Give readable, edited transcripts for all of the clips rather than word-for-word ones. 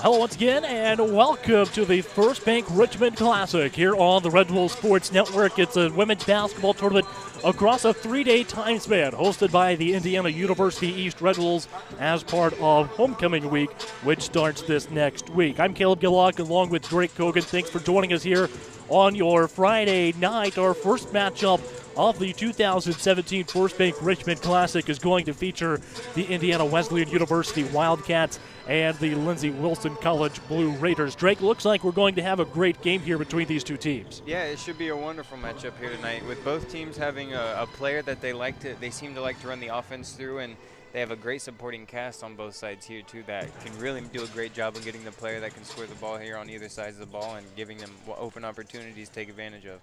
Hello once again, and welcome to the First Bank Richmond Classic here on the Red Bull Sports Network. It's a women's basketball tournament across a 3-day time span hosted by the Indiana University East Red Bulls as part of Homecoming Week, which starts this next week. I'm Caleb Gillock along with Drake Kogan. Thanks for joining us here on your Friday night. Our first matchup of the 2017 First Bank Richmond Classic is going to feature the Indiana Wesleyan University Wildcats and the Lindsey Wilson College Blue Raiders. Drake, looks like we're going to have a great game here between these two teams. Yeah, it should be a wonderful matchup here tonight with both teams having a player that they seem to like to run the offense through, and they have a great supporting cast on both sides here too that can really do a great job of getting the player that can score the ball here on either side of the ball and giving them open opportunities to take advantage of.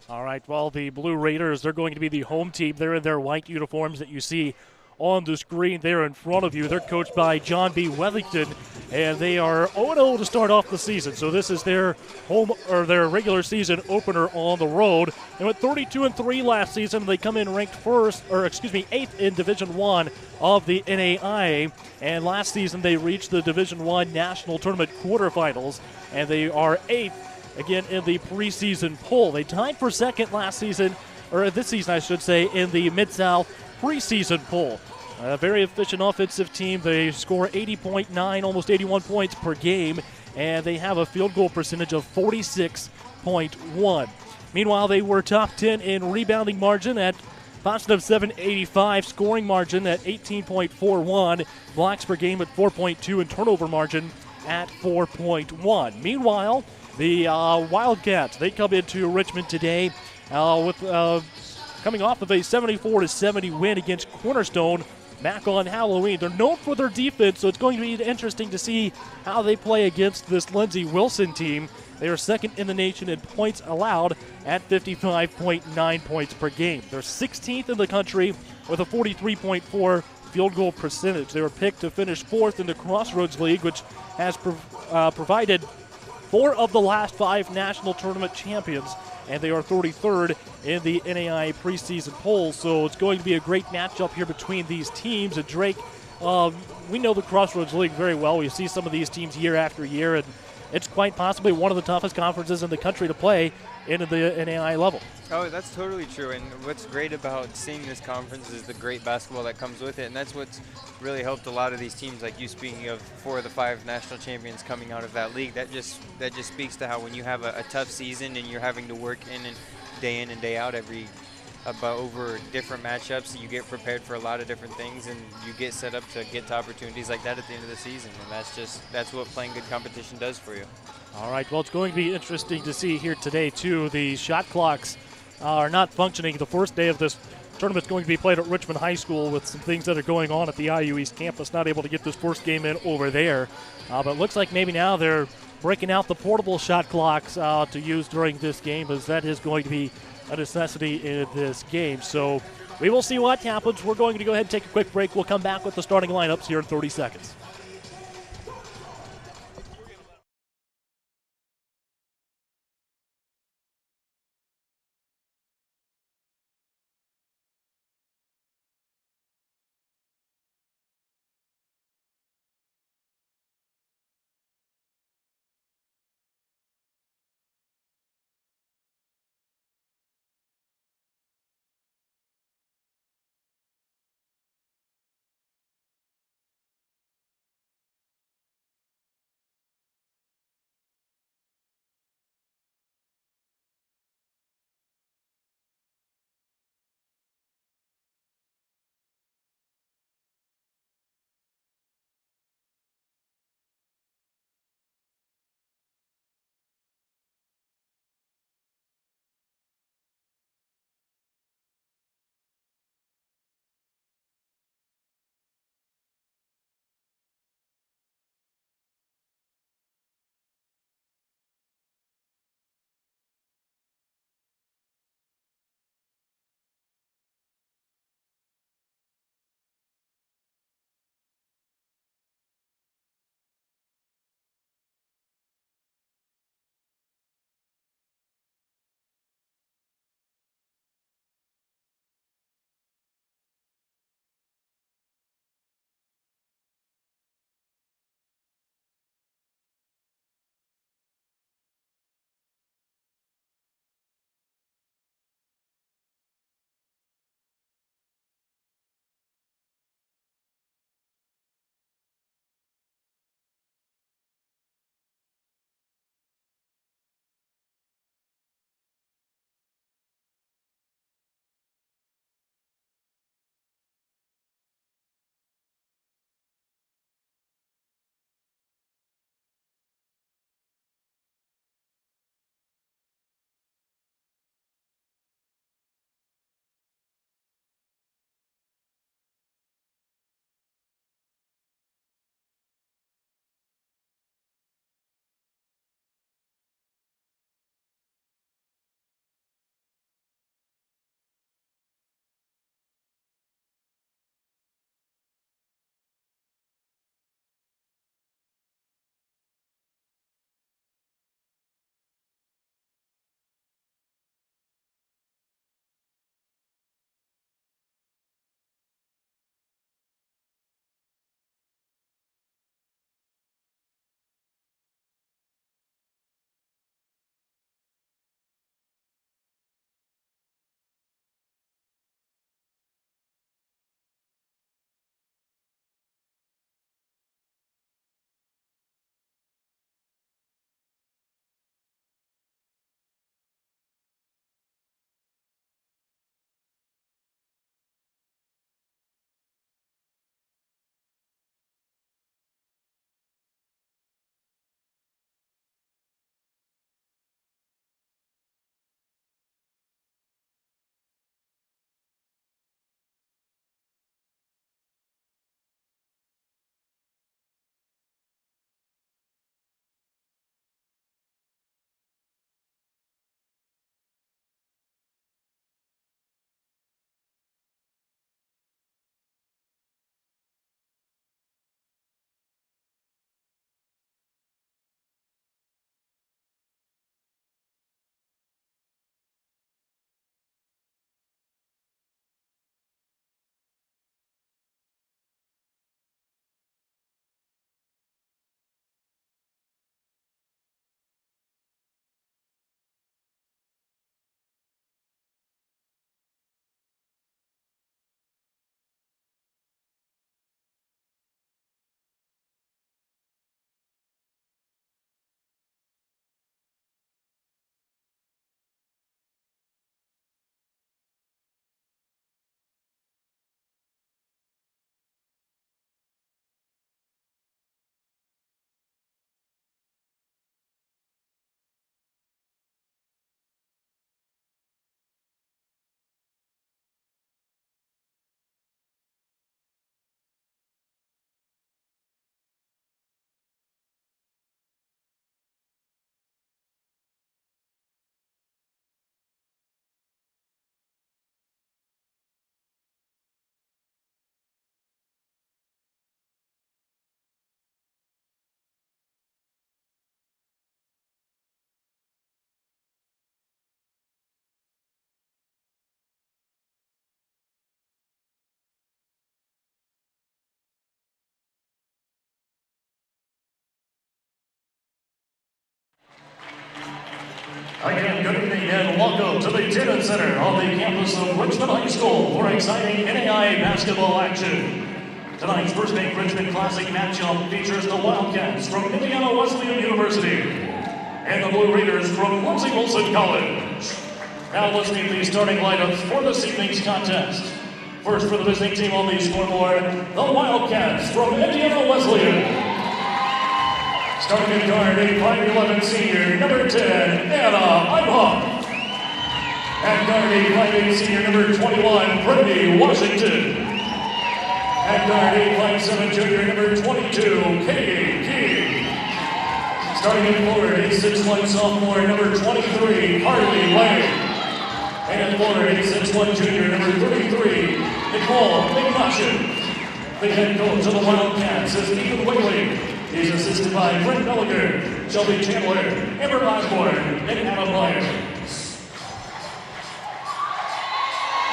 All right, well, the Blue Raiders, they're going to be the home team. They're in their white uniforms that you see on the screen there in front of you. They're coached by John B. Wellington, and they are 0-0 to start off the season. So this is their their regular season opener on the road. They went 32-3 last season. They come in ranked eighth in Division I of the NAIA, and last season they reached the Division I National Tournament quarterfinals, and they are eighth again in the preseason poll. They tied for second last season, or this season I should say, in the Mid-South preseason poll. A very efficient offensive team. They score 80.9, almost 81 points per game, and they have a field goal percentage of 46.1. Meanwhile, they were top 10 in rebounding margin at positive 785, scoring margin at 18.41, blocks per game at 4.2, and turnover margin at 4.1. Meanwhile, the Wildcats, they come into Richmond today with coming off of a 74-70 win against Cornerstone back on Halloween. They're known for their defense, so it's going to be interesting to see how they play against this Lindsey Wilson team. They are second in the nation in points allowed at 55.9 points per game. They're 16th in the country with a 43.4 field goal percentage. They were picked to finish fourth in the Crossroads League, which has provided 4 of the last 5 national tournament champions, and they are 33rd in the NAIA preseason poll. So it's going to be a great matchup here between these teams. And Drake, we know the Crossroads League very well. We see some of these teams year after year, and it's quite possibly one of the toughest conferences in the country to play into the NAIA level. Oh, that's totally true. And what's great about seeing this conference is the great basketball that comes with it. And that's what's really helped a lot of these teams, like you speaking of 4 of the 5 national champions coming out of that league. That just speaks to how when you have a tough season and you're having to work in and day out over different matchups, you get prepared for a lot of different things, and you get set up to get to opportunities like that at the end of the season. And that's what playing good competition does for you. All right, well, it's going to be interesting to see here today, too. The shot clocks are not functioning. The first day of this tournament is going to be played at Richmond High School with some things that are going on at the IU East campus. Not able to get this first game in over there. But it looks like maybe now they're breaking out the portable shot clocks to use during this game, as that is going to be a necessity in this game. So we will see what happens. We're going to go ahead and take a quick break. We'll come back with the starting lineups here in 30 seconds. Again, good evening and welcome to the Tiernan Center on the campus of Richmond High School for exciting NAIA basketball action. Tonight's First Bank Richmond Classic matchup features the Wildcats from Indiana Wesleyan University and the Blue Raiders from Lindsey Wilson College. Now let's meet the starting lineups for this evening's contest. First for the visiting team on the scoreboard, the Wildcats from Indiana Wesleyan. Starting at guard, a 5'11" senior, number 10, Anna Imhoff. At guard, a 5'8" senior, number 21, Brittany Washington. At guard, a 5'7" junior, number 22, Katie Key. Starting at forward, a 6'1" sophomore, number 23, Harley Lang. And at forward, a 6'1" junior, number 33, Nicole McMashin. The head coach of the Wildcats is Ethan Whaley. He's assisted by Brent Mellinger, Shelby Chandler, Amber Osborne, and Anna Myers.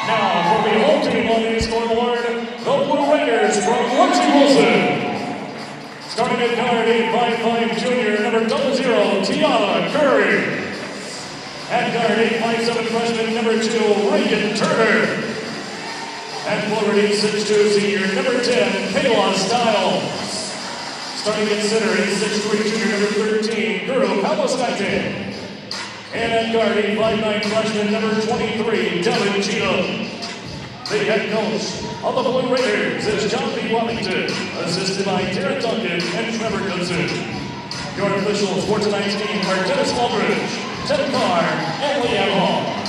Now for the home team on the scoreboard, the Blue Raiders from Lindsey Wilson. Starting at guard, a 5'5" junior, number 00, Tiana Curry. At guard, a 5'7" freshman, number 2, Reagan Turner. At forward, a 6'2" senior, number 10, Kayla Stiles. Starting at center, a 6'3" junior, number 13, Guru Palaskaite. And at guard, a 5'9" freshman, number 23, Devin Cheatham. The head coach of the Blue Raiders is John B. Wellington, assisted by Darren Duncan and Trevor Goodson. Your officials for tonight's game are Dennis Aldridge, Tim Carr, and Leanne Hall.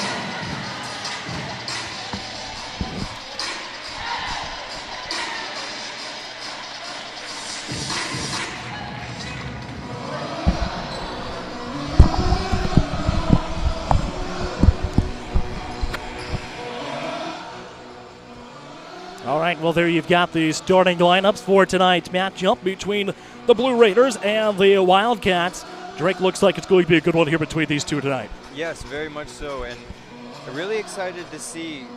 All right, well, there you've got the starting lineups for tonight's matchup between the Blue Raiders and the Wildcats. Drake, looks like it's going to be a good one here between these two tonight. Yes, very much so. And I'm really excited to see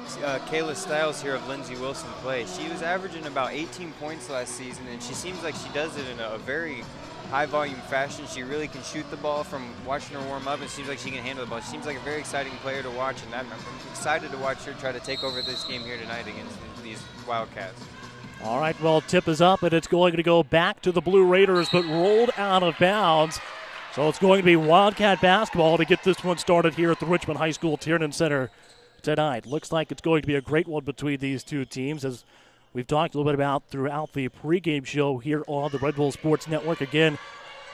Kayla Stiles here of Lindsey Wilson play. She was averaging about 18 points last season, and she seems like she does it in a very high-volume fashion. She really can shoot the ball from watching her warm up. It seems like she can handle the ball. She seems like a very exciting player to watch, and I'm excited to watch her try to take over this game here tonight against these Wildcats. All right, well, tip is up, and it's going to go back to the Blue Raiders, but rolled out of bounds. So it's going to be Wildcat basketball to get this one started here at the Richmond High School Tiernan Center tonight. Looks like it's going to be a great one between these two teams, as we've talked a little bit about throughout the pregame show here on the Red Bull Sports Network. Again,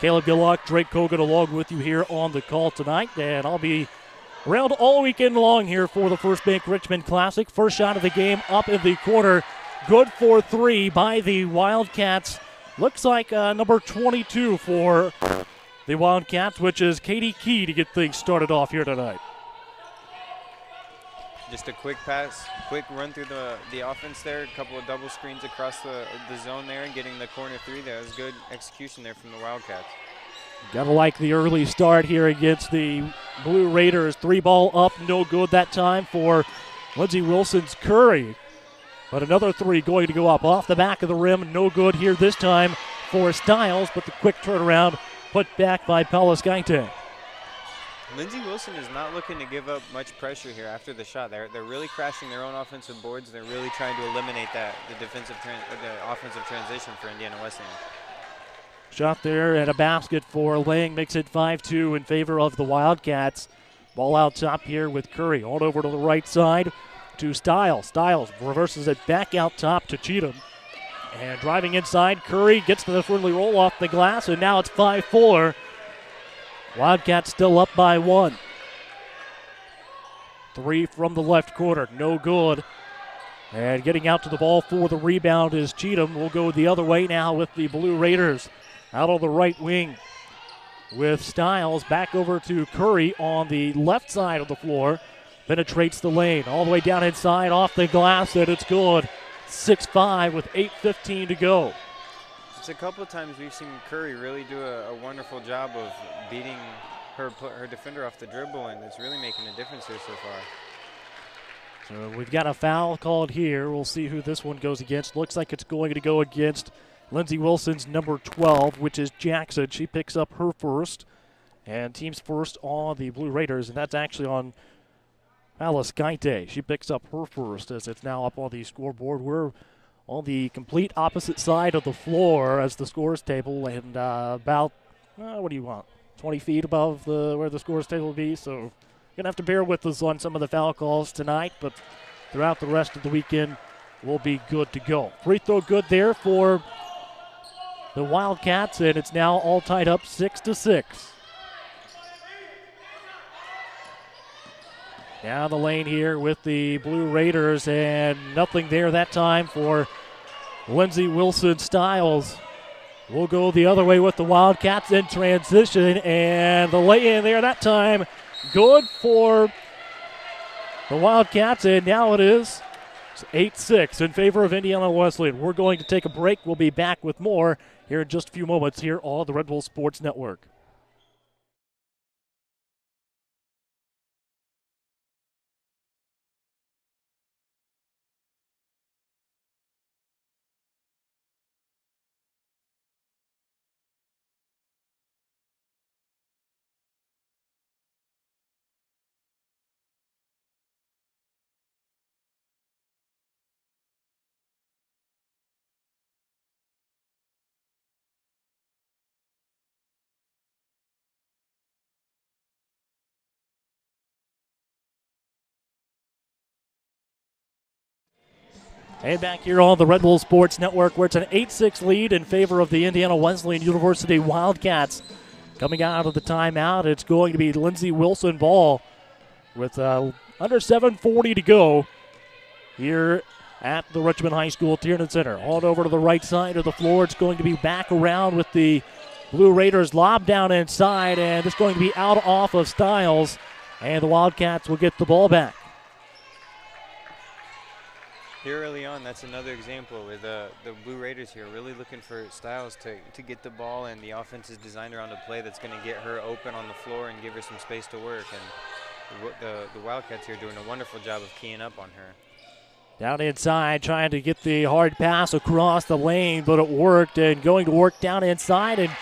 Caleb Gillock, Drake Kogan along with you here on the call tonight, and I'll be around all weekend long here for the First Bank Richmond Classic. First shot of the game up in the corner. Good for 3 by the Wildcats. Looks like number 22 for the Wildcats, which is Katie Key, to get things started off here tonight. Just a quick pass, quick run through the offense there. A couple of double screens across the zone there and getting the corner 3. That was good execution there from the Wildcats. Gotta like the early start here against the Blue Raiders. 3-ball up, no good that time for Lindsey Wilson's Curry. But another 3 going to go up off the back of the rim. No good here this time for Stiles, but the quick turnaround put back by Palaskaite. Lindsey Wilson is not looking to give up much pressure here after the shot. They're really crashing their own offensive boards. They're really trying to eliminate the offensive transition for Indiana Wesleyan. Shot there and a basket for Lang, makes it 5-2 in favor of the Wildcats. Ball out top here with Curry. On over to the right side to Stiles. Stiles reverses it back out top to Cheatham. And driving inside, Curry gets to the friendly roll off the glass, and now it's 5-4. Wildcats still up by 1. 3 from the left corner, no good. And getting out to the ball for the rebound is Cheatham. We'll go the other way now with the Blue Raiders out on the right wing with Stiles back over to Curry on the left side of the floor. Penetrates the lane all the way down inside off the glass, and it's good. 6-5 with 8:15 to go. It's a couple of times we've seen Curry really do a wonderful job of beating her defender off the dribble, and it's really making a difference here so far. So we've got a foul called here. We'll see who this one goes against. Looks like it's going to go against Lindsey Wilson's number 12, which is Jackson. She picks up her first. And teams first on the Blue Raiders, and that's actually on Alice Gaite. She picks up her first as it's now up on the scoreboard. We're on the complete opposite side of the floor as the scores table, and about, what do you want, 20 feet above where the scores table will be. So you're going to have to bear with us on some of the foul calls tonight, but throughout the rest of the weekend, we'll be good to go. Free throw good there for the Wildcats, and it's now all tied up 6-6. Down the lane here with the Blue Raiders, and nothing there that time for Lindsey Wilson Stiles. We'll go the other way with the Wildcats in transition, and the lay-in there that time good for the Wildcats, and now it is 8-6 in favor of Indiana Wesleyan. We're going to take a break. We'll be back with more here in just a few moments here on the Red Bull Sports Network. And back here on the Red Bull Sports Network, where it's an 8-6 lead in favor of the Indiana Wesleyan University Wildcats. Coming out of the timeout, it's going to be Lindsey Wilson ball with under 7:40 to go here at the Richmond High School Tiernan Center. On over to the right side of the floor, it's going to be back around with the Blue Raiders lob down inside, and it's going to be out off of Stiles, and the Wildcats will get the ball back. Here early on, that's another example with the Blue Raiders here really looking for Stiles to get the ball, and the offense is designed around a play that's going to get her open on the floor and give her some space to work. And the Wildcats here doing a wonderful job of keying up on her. Down inside, trying to get the hard pass across the lane, but it worked, and going to work down inside and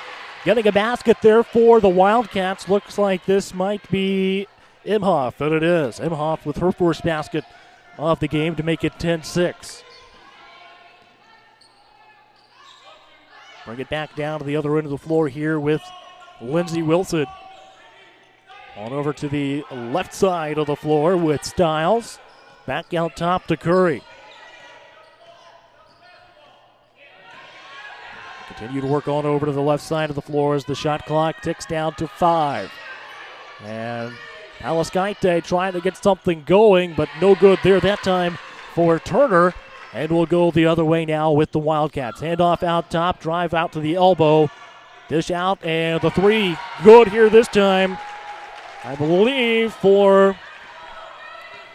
getting a basket there for the Wildcats. Looks like this might be Imhoff, and it is. Imhoff with her first basket of the game to make it 10-6. Bring it back down to the other end of the floor here with Lindsey Wilson. On over to the left side of the floor with Stiles. Back out top to Curry. Continue to work on over to the left side of the floor as the shot clock ticks down to 5. And Alice Gaite trying to get something going, but no good there that time for Turner. And we'll go the other way now with the Wildcats. Handoff out top, drive out to the elbow. Dish out, and the three good here this time, I believe, for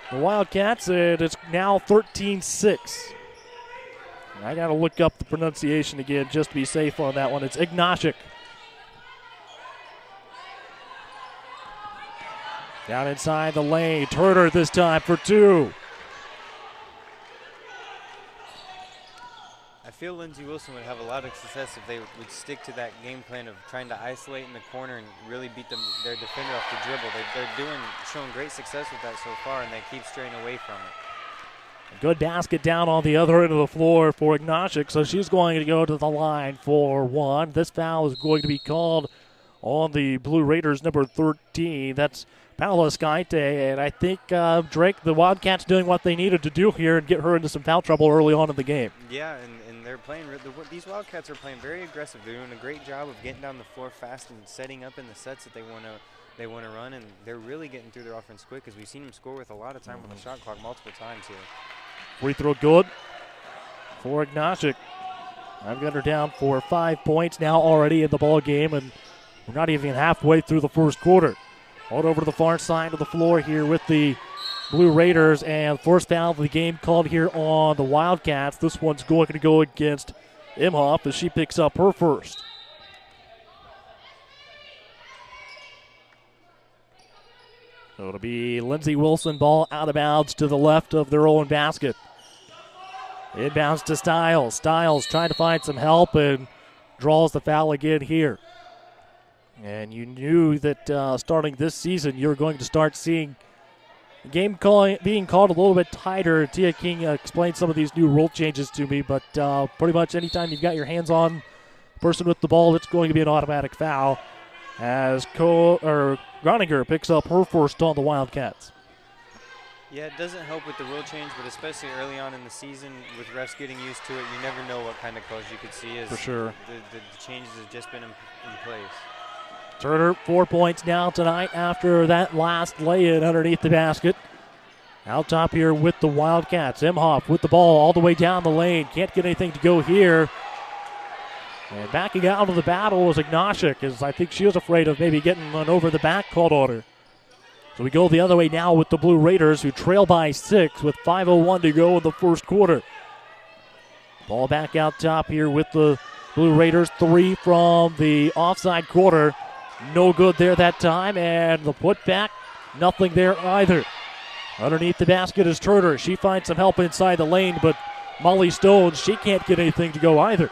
the Wildcats. And it's now 13-6. I got to look up the pronunciation again just to be safe on that one. It's Ignashik. Down inside the lane, Turner this time for 2. I feel Lindsey Wilson would have a lot of success if they would stick to that game plan of trying to isolate in the corner and really beat their defender off the dribble. They're showing great success with that so far, and they keep straying away from it. A good basket down on the other end of the floor for Ignashik, so she's going to go to the line for 1. This foul is going to be called on the Blue Raiders, number 13. That's Paola Skyte, and I think, Drake, the Wildcats doing what they needed to do here and get her into some foul trouble early on in the game. Yeah, and they're playing, these Wildcats are playing very aggressive. They're doing a great job of getting down the floor fast and setting up in the sets that they want to run, and they're really getting through their offense quick because we've seen them score with a lot of time on the shot clock multiple times here. Free throw good for Ignashik. I've got her down for 5 points now already in the ball game, and we're not even halfway through the first quarter. On over to the far side of the floor here with the Blue Raiders, and first foul of the game called here on the Wildcats. This one's going to go against Imhoff as she picks up her first. So it'll be Lindsey Wilson, ball out of bounds to the left of their own basket. Inbounds to Stiles. Stiles trying to find some help and draws the foul again here. And you knew that starting this season you were going to start seeing game calling being called a little bit tighter. Tia King explained some of these new rule changes to me, but pretty much anytime you've got your hands on the person with the ball, it's going to be an automatic foul as Groninger picks up her first on the Wildcats. Yeah, it doesn't help with the rule change, but especially early on in the season with refs getting used to it, you never know what kind of calls you could see as for sure. The changes have just been in place. Turner, 4 points now tonight after that last lay-in underneath the basket. Out top here with the Wildcats. Emhoff with the ball all the way down the lane. Can't get anything to go here. And backing out of the battle was Ignashik, as I think she was afraid of maybe getting an over-the-back called on her. So we go the other way now with the Blue Raiders, who trail by 6 with 5:01 to go in the first quarter. Ball back out top here with the Blue Raiders. 3 from the offside quarter. No good there that time, and the putback, nothing there either. Underneath the basket is Turner. She finds some help inside the lane, but Molly Stone, she can't get anything to go either.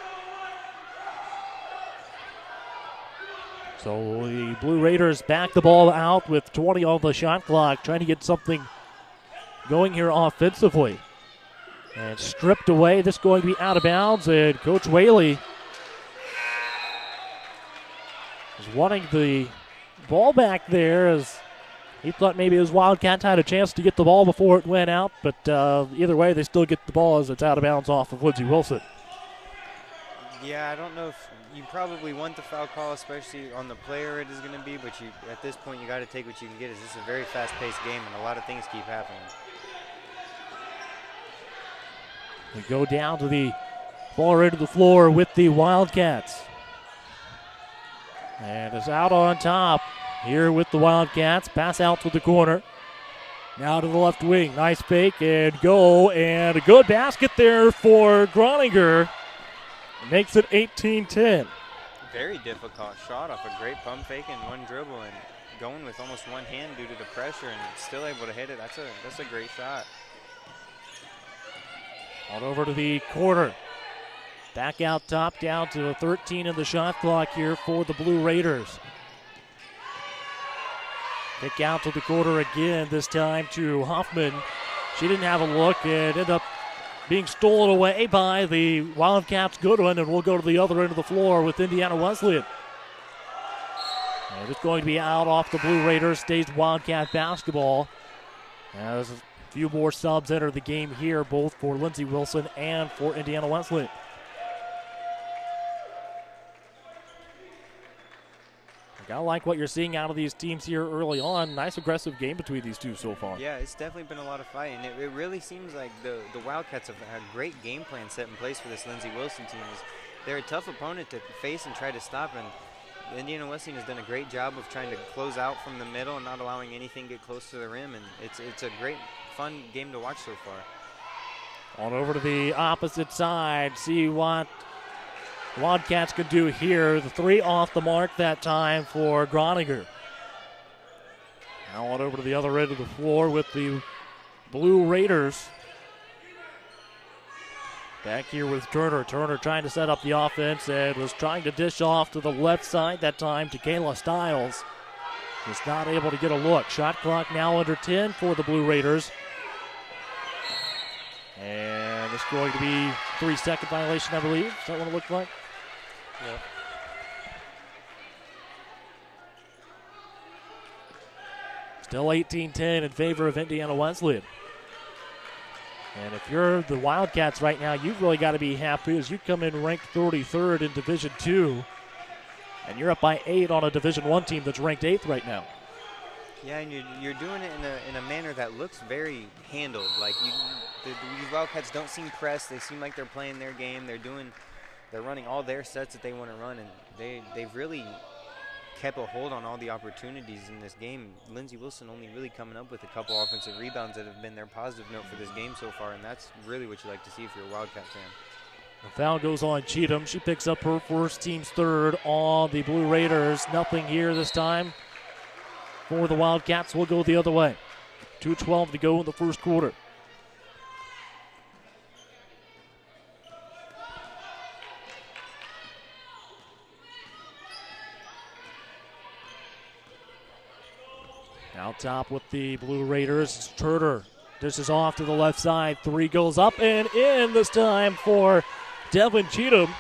So the Blue Raiders back the ball out with 20 on the shot clock, trying to get something going here offensively. And stripped away. This is going to be out of bounds, and Coach Whaley is wanting the ball back there, as he thought maybe his Wildcats had a chance to get the ball before it went out, but either way, they still get the ball as it's out of bounds off of Lindsey Wilson. Yeah, I don't know if you probably want the foul call, especially on the player it is going to be, but at this point you got to take what you can get. It's just a very fast-paced game, and a lot of things keep happening. We go down to the far end of the floor with the Wildcats. And it's out on top here with the Wildcats. Pass out to the corner. Now to the left wing. Nice fake and go. And a good basket there for Groninger. Makes it 18-10. Very difficult shot off a great pump fake and one dribble, and going with almost one hand due to the pressure and still able to hit it. That's a great shot. On over to the corner. Back out top, down to 13 in the shot clock here for the Blue Raiders. Kick out to the quarter again, this time to Hoffman. She didn't have a look and ended up being stolen away by the Wildcats' Goodwin, and we'll go to the other end of the floor with Indiana Wesleyan. And it's going to be out off the Blue Raiders. Stays Wildcat basketball. As a few more subs enter the game here, both for Lindsey Wilson and for Indiana Wesleyan. I like what you're seeing out of these teams here early on. Nice aggressive game between these two so far. Yeah, it's definitely been a lot of fight, and it really seems like the Wildcats have had a great game plan set in place for this Lindsey Wilson team. They're a tough opponent to face and try to stop, and Indiana Wesleyan has done a great job of trying to close out from the middle and not allowing anything to get close to the rim, and it's a great, fun game to watch so far. On over to the opposite side, see what Wildcats can do here. The 3 off the mark that time for Groninger. Now on over to the other end of the floor with the Blue Raiders. Back here with Turner. Turner trying to set up the offense and was trying to dish off to the left side that time to Kayla Stiles. Was not able to get a look. Shot clock now under 10 for the Blue Raiders. And it's going to be 3-second violation, I believe. Is that what it looked like? Yep. Still 18-10 in favor of Indiana Wesleyan. And if you're the Wildcats right now, you've really got to be happy as you come in ranked 33rd in Division II, and you're up by 8 on a Division I team that's ranked 8th right now. Yeah, and you're doing it in a manner that looks very handled. Like the Wildcats don't seem pressed. They seem like they're playing their game. They're running all their sets that they want to run, and they've really kept a hold on all the opportunities in this game. Lindsey Wilson only really coming up with a couple offensive rebounds that have been their positive note for this game so far, and that's really what you like to see if you're a Wildcat fan. The foul goes on Cheatham. She picks up her first, team's third on the Blue Raiders. Nothing here this time for the Wildcats. We'll go the other way. 2:12 to go in the first quarter. Out top with the Blue Raiders, it's Turner. This is off to the left side. Three goes up and in this time for Devin Cheatham.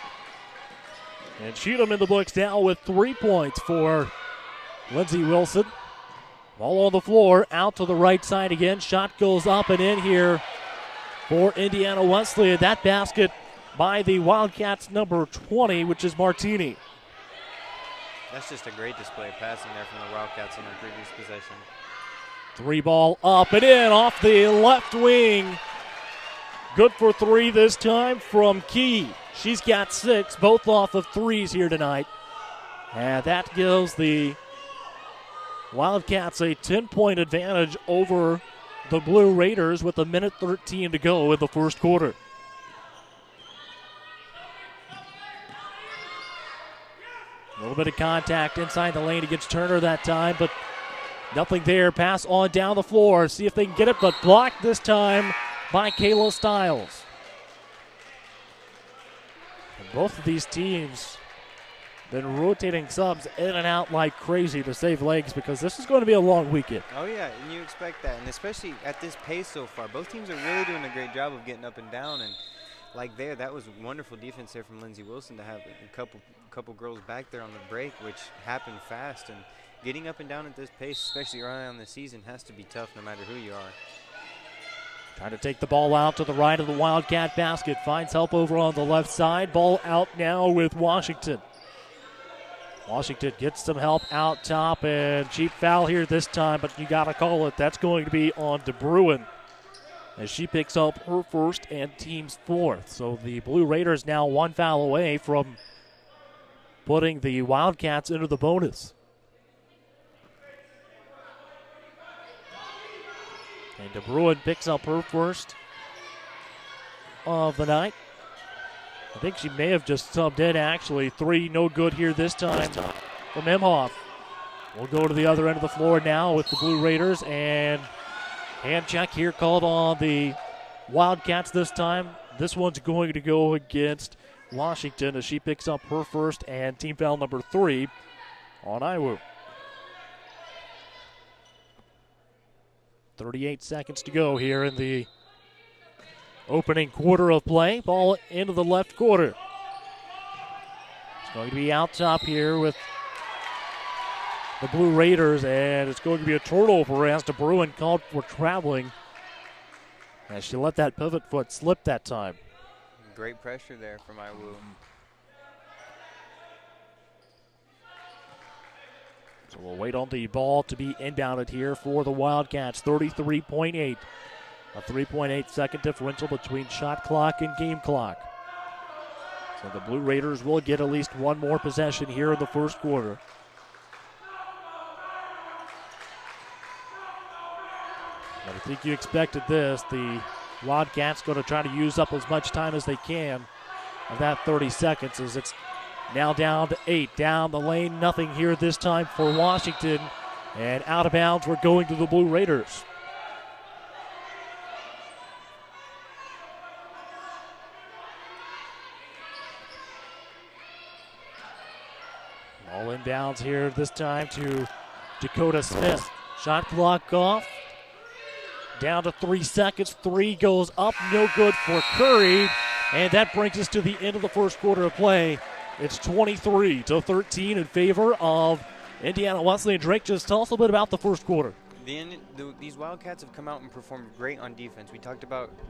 And Cheatham in the books now with 3 points for Lindsey Wilson. Ball on the floor, out to the right side again. Shot goes up and in here for Indiana Wesleyan. That basket by the Wildcats number 20, which is Martini. That's just a great display of passing there from the Wildcats on their previous possession. Three ball up and in off the left wing. Good for three this time from Key. She's got 6, both off of threes here tonight. And that gives the Wildcats a 10-point advantage over the Blue Raiders with 1:13 to go in the first quarter. A little bit of contact inside the lane against Turner that time, but nothing there. Pass on down the floor. See if they can get it, but blocked this time by Kayla Stiles. And both of these teams been rotating subs in and out like crazy to save legs because this is going to be a long weekend. Oh, yeah, and you expect that, and especially at this pace so far. Both teams are really doing a great job of getting up and down, and like there, that was wonderful defense there from Lindsey Wilson to have a couple girls back there on the break, which happened fast. And getting up and down at this pace, especially early on the season, has to be tough no matter who you are. Trying to take the ball out to the right of the Wildcat basket. Finds help over on the left side. Ball out now with Washington. Washington gets some help out top, and cheap foul here this time, but you got to call it. That's going to be on DeBruin as she picks up her first and team's 4th. So the Blue Raiders now 1 foul away from putting the Wildcats into the bonus. And DeBruin picks up her first of the night. I think she may have just subbed in, actually. 3 no good here this time from Emhoff. We'll go to the other end of the floor now with the Blue Raiders, and hand check here called on the Wildcats this time. This one's going to go against Washington as she picks up her first and team foul number 3 on Iwu. 38 seconds to go here in the opening quarter of play. Ball into the left quarter. It's going to be out top here with the Blue Raiders, and it's going to be a turnover as DeBruin called for traveling as she let that pivot foot slip that time. Great pressure there from Iwu. So we'll wait on the ball to be inbounded here for the Wildcats. 33.8. A 3.8 second differential between shot clock and game clock. So the Blue Raiders will get at least one more possession here in the first quarter. But I think you expected this. The Wildcats going to try to use up as much time as they can of that 30 seconds as it's now down to 8. Down the lane, nothing here this time for Washington. And out of bounds, we're going to the Blue Raiders. All inbounds here this time to Dakota Smith. Shot clock off. Down to 3 seconds. 3 goes up. No good for Curry. And that brings us to the end of the first quarter of play. It's 23-13 in favor of Indiana Wesleyan. Drake, just tell us a little bit about the first quarter. These Wildcats have come out and performed great on defense.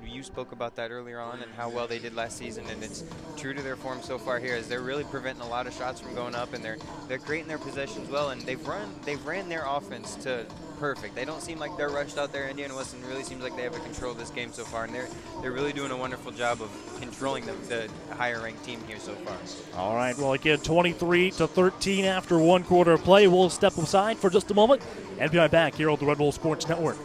You spoke about that earlier on and how well they did last season, and it's true to their form so far here as they're really preventing a lot of shots from going up, and they're creating their possessions well, and they've ran their offense to perfect. They don't seem like they're rushed out there. Indiana Wesleyan really seems like they have a control of this game so far, and they're really doing a wonderful job of controlling the higher ranked team here so far. All right, well again, 23-13 after one quarter of play. We'll step aside for just a moment and be right back here on the Red Bull Sports Network.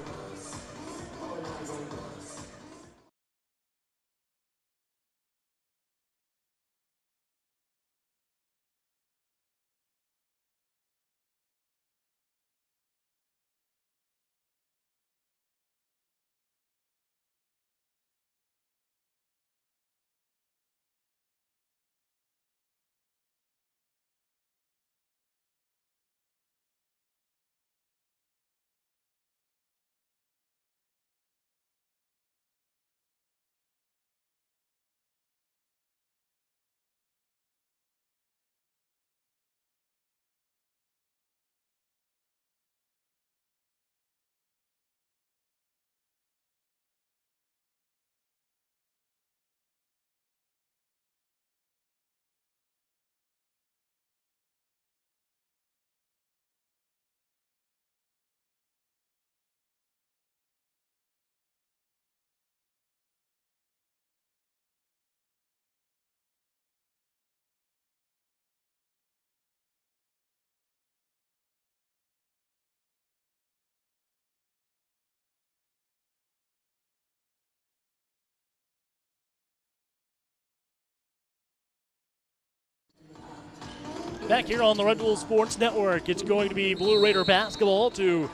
Back here on the Red Bull Sports Network, it's going to be Blue Raider basketball to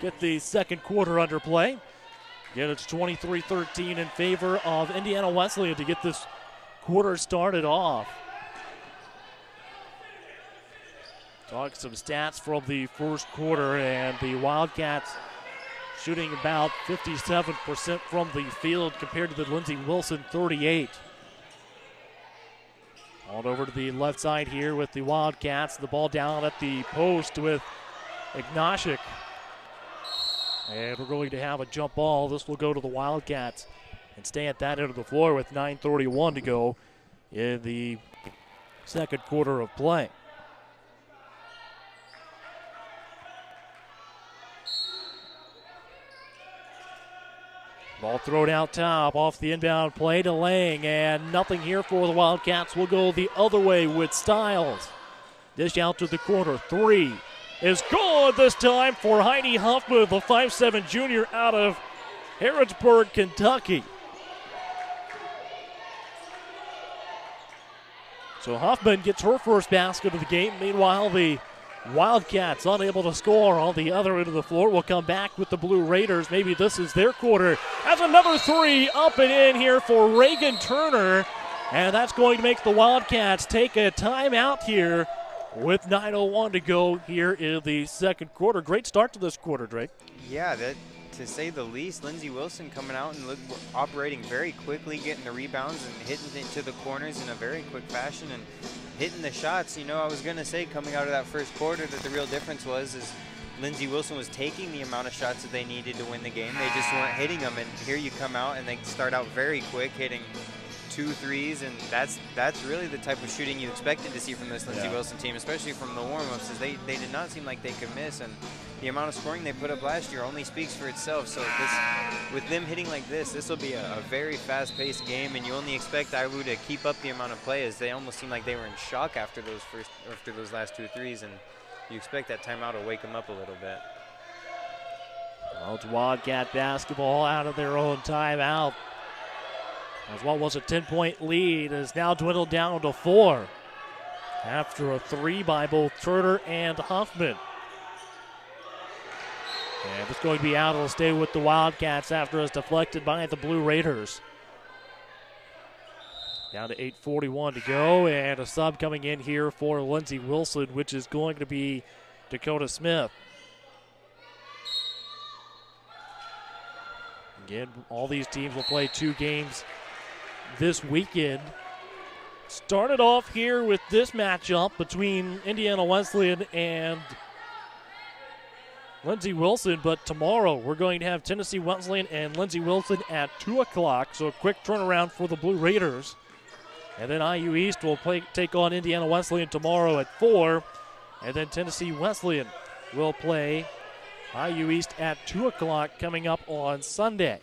get the second quarter under play. Again, it's 23-13 in favor of Indiana Wesleyan to get this quarter started off. Talk some stats from the first quarter, and the Wildcats shooting about 57% from the field compared to the Lindsey Wilson 38. On over to the left side here with the Wildcats. The ball down at the post with Ignashik. And we're going to have a jump ball. This will go to the Wildcats and stay at that end of the floor with 9:31 to go in the second quarter of play. Ball thrown out top off the inbound play to Lang, and nothing here for the Wildcats. Will go the other way with Stiles. Dish out to the corner. Three is good this time for Heidi Huffman, the 5'7" junior out of Harrodsburg, Kentucky. So Huffman gets her first basket of the game. Meanwhile, the Wildcats unable to score on the other end of the floor. Will come back with the Blue Raiders. Maybe this is their quarter. As another three up and in here for Reagan Turner. And that's going to make the Wildcats take a timeout here with 9:01 to go here in the second quarter. Great start to this quarter, Drake. Yeah, that, to say the least. Lindsey Wilson coming out and operating very quickly, getting the rebounds and hitting it to the corners in a very quick fashion and hitting the shots. You know, I was going to say coming out of that first quarter that the real difference was Lindsey Wilson was taking the amount of shots that they needed to win the game. They just weren't hitting them, and here you come out and they start out very quick, hitting 2 threes, and that's really the type of shooting you expected to see from this Lindsey Wilson team, especially from the warm-ups, as they did not seem like they could miss, and the amount of scoring they put up last year only speaks for itself. So with them hitting like this will be a very fast-paced game, and you only expect IU to keep up the amount of play, as they almost seem like they were in shock after those last 2 threes, and you expect that timeout to wake them up a little bit. Well, it's Wildcat basketball out of their own timeout. As what was a 10-point lead is now dwindled down to 4 after a 3 by both Turner and Huffman. And it's going to be out. It'll stay with the Wildcats after it's deflected by the Blue Raiders. Down to 8:41 to go, and a sub coming in here for Lindsey Wilson, which is going to be Dakota Smith. Again, all these teams will play 2 games this weekend. Started off here with this matchup between Indiana Wesleyan and Lindsey Wilson, but tomorrow we're going to have Tennessee Wesleyan and Lindsey Wilson at 2 o'clock, so a quick turnaround for the Blue Raiders. And then IU East will take on Indiana Wesleyan tomorrow at 4, and then Tennessee Wesleyan will play IU East at 2 o'clock coming up on Sunday.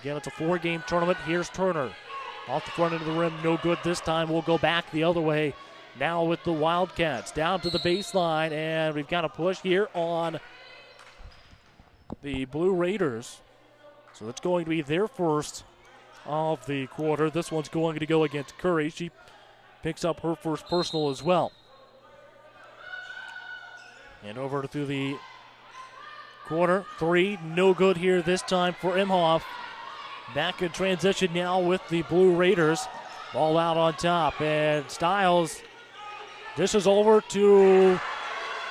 Again, it's a 4-game tournament. Here's Turner. Off the front end of the rim, no good this time. We'll go back the other way now with the Wildcats. Down to the baseline, and we've got a push here on the Blue Raiders. So it's going to be their first of the quarter. This one's going to go against Curry. She picks up her first personal as well. And over to the corner. 3, no good here this time for Imhoff. Back in transition now with the Blue Raiders. Ball out on top, and Stiles dishes over to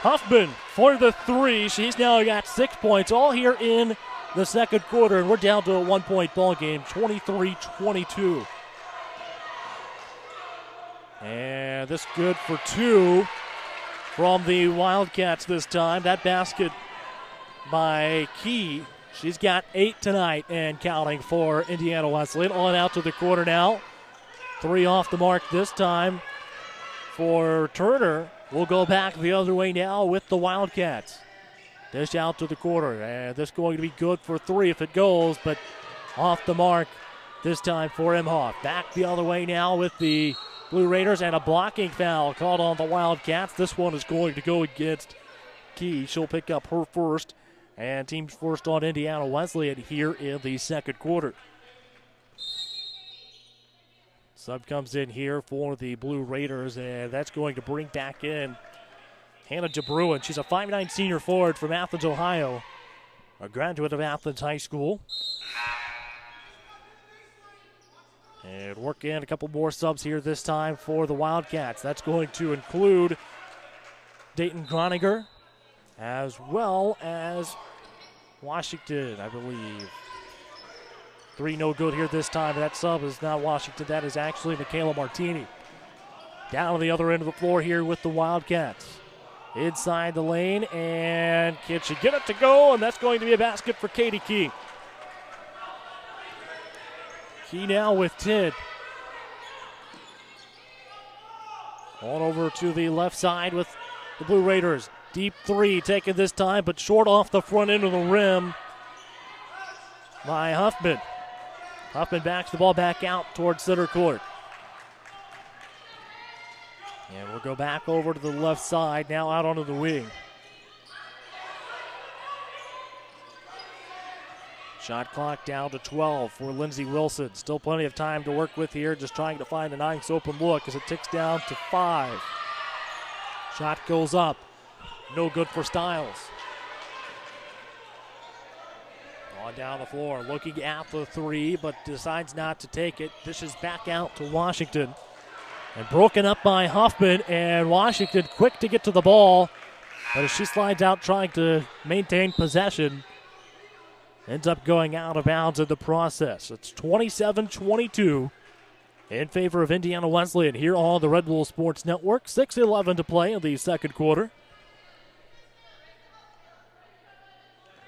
Huffman for the 3. She's now got 6 points, all here in the second quarter, and we're down to a 1-point ball game, 23-22. And this good for 2 from the Wildcats this time. That basket by Key. She's got 8 tonight and counting for Indiana Wesleyan. On out to the corner now. 3 off the mark this time for Turner. We'll go back the other way now with the Wildcats. Dish out to the corner, and this is going to be good for 3 if it goes, but off the mark this time for Imhoff. Back the other way now with the Blue Raiders, and a blocking foul called on the Wildcats. This one is going to go against Key. She'll pick up her first, and team's first on Indiana Wesleyan here in the second quarter. Sub comes in here for the Blue Raiders, and that's going to bring back in Hannah DeBruin. She's a 5'9" senior forward from Athens, Ohio, a graduate of Athens High School. And work in a couple more subs here this time for the Wildcats. That's going to include Dayton Groniger as well as Washington, I believe. 3 no good here this time. That sub is not Washington. That is actually Kayla Martini. Down to the other end of the floor here with the Wildcats. Inside the lane, and can she get it to go? And that's going to be a basket for Katie Key. Key now with 10. On over to the left side with the Blue Raiders. Deep 3 taken this time, but short off the front end of the rim by Huffman. Huffman backs the ball back out towards center court. And we'll go back over to the left side, now out onto the wing. Shot clock down to 12 for Lindsey Wilson. Still plenty of time to work with here, just trying to find a nice open look as it ticks down to 5. Shot goes up. No good for Stiles. On down the floor, looking at the 3, but decides not to take it. Dishes back out to Washington. And broken up by Huffman, and Washington quick to get to the ball. But as she slides out trying to maintain possession, ends up going out of bounds in the process. It's 27-22 in favor of Indiana Wesleyan here on the Red Bull Sports Network. 6:11 to play in the second quarter.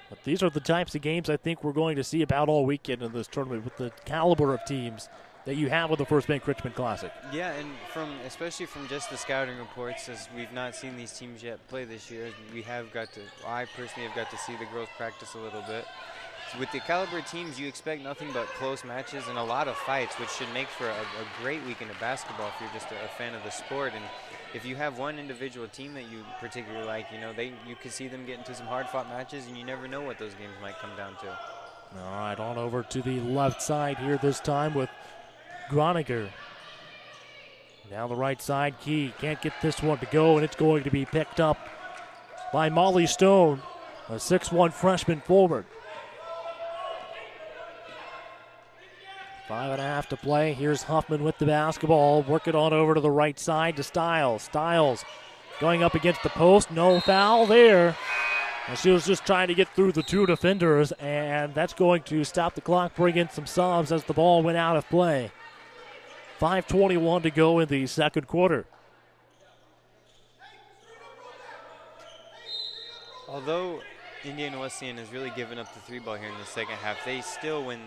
But these are the types of games I think we're going to see about all weekend in this tournament with the caliber of teams that you have with the First Bank Richmond Classic. Yeah, and especially from just the scouting reports, as we've not seen these teams yet play this year, I personally have got to see the girls practice a little bit. So with the caliber of teams, you expect nothing but close matches and a lot of fights, which should make for a great weekend of basketball if you're just a fan of the sport. And if you have one individual team that you particularly like, you could see them get into some hard-fought matches, and you never know what those games might come down to. All right, on over to the left side here this time with Groniger. Now the right side, Key can't get this one to go, and it's going to be picked up by Molly Stone, a 6'1" freshman forward. 5.5 to play. Here's Huffman with the basketball. Work it on over to the right side to Stiles. Stiles going up against the post. No foul there. And she was just trying to get through the 2 defenders, and that's going to stop the clock, bring in some subs as the ball went out of play. 5:21 to go in the second quarter. Although Indiana Wesleyan has really given up the 3-ball here in the second half, they still, when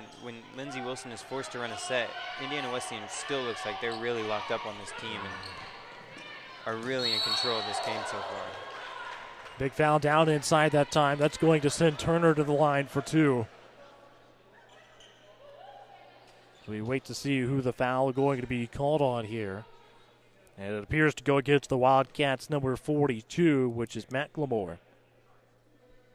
Lindsey Wilson is forced to run a set, Indiana Wesleyan still looks like they're really locked up on this team and are really in control of this game so far. Big foul down inside that time. That's going to send Turner to the line for 2. So we wait to see who the foul is going to be called on here. And it appears to go against the Wildcats number 42, which is McLemore.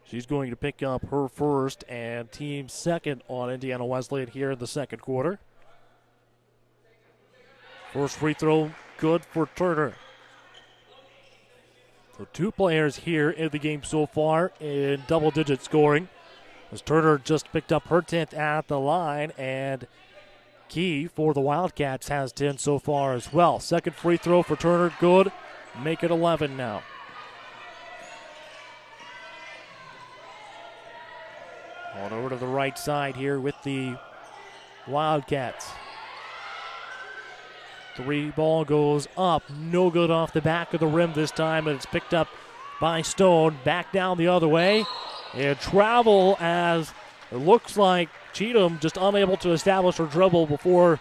She's going to pick up her first and team second on Indiana Wesleyan here in the second quarter. First free throw good for Turner. So 2 players here in the game so far in double-digit scoring, as Turner just picked up her 10th at the line, and Key for the Wildcats has 10 so far as well. Second free throw for Turner, good. Make it 11 now. On over to the right side here with the Wildcats. 3-ball goes up, no good off the back of the rim this time, and it's picked up by Stone. Back down the other way, and travel as it looks like Cheatham just unable to establish her dribble before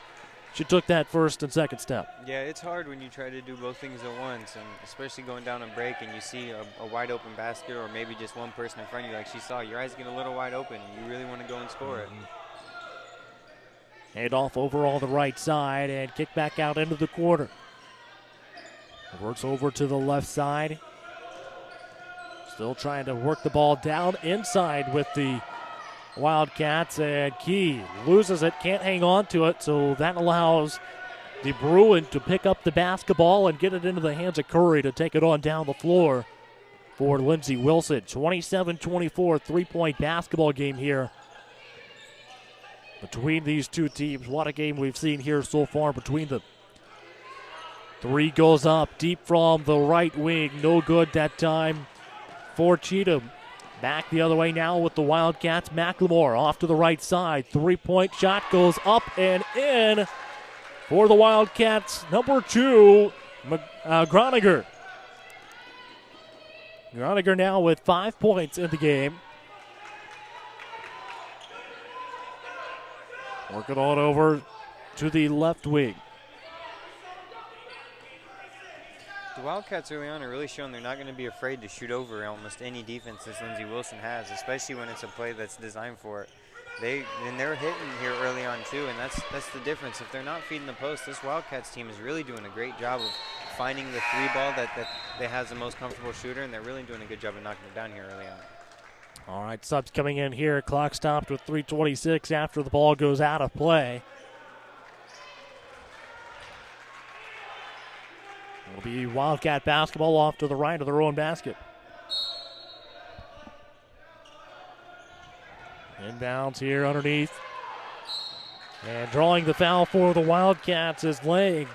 she took that first and second step. Yeah, it's hard when you try to do both things at once, and especially going down on break and you see a wide open basket or maybe just one person in front of you like she saw. Your eyes get a little wide open, and you really want to go and score it. Hand off over on the right side and kick back out into the quarter. Works over to the left side. Still trying to work the ball down inside with the Wildcats, and Key loses it, can't hang on to it, so that allows the Bruin to pick up the basketball and get it into the hands of Curry to take it on down the floor for Lindsey Wilson. 27-24, three-point basketball game here between these two teams. What a game we've seen here so far between them. Three goes up deep from the right wing. No good that time for Cheatham. Back the other way now with the Wildcats. McLemore off to the right side. Three-point shot goes up and in for the Wildcats. Number 2, Groninger. Groninger now with 5 points in the game. Working on over to the left wing. The Wildcats early on are really showing they're not going to be afraid to shoot over almost any defense that Lindsey Wilson has, especially when it's a play that's designed for it. They're hitting here early on too, and that's the difference. If they're not feeding the post, this Wildcats team is really doing a great job of finding the three ball that has the most comfortable shooter, and they're really doing a good job of knocking it down here early on. All right, subs coming in here. Clock stopped with 3:26 after the ball goes out of play. It'll be Wildcat basketball off to the right of their own basket. Inbounds here underneath. And drawing the foul for the Wildcats is Lang.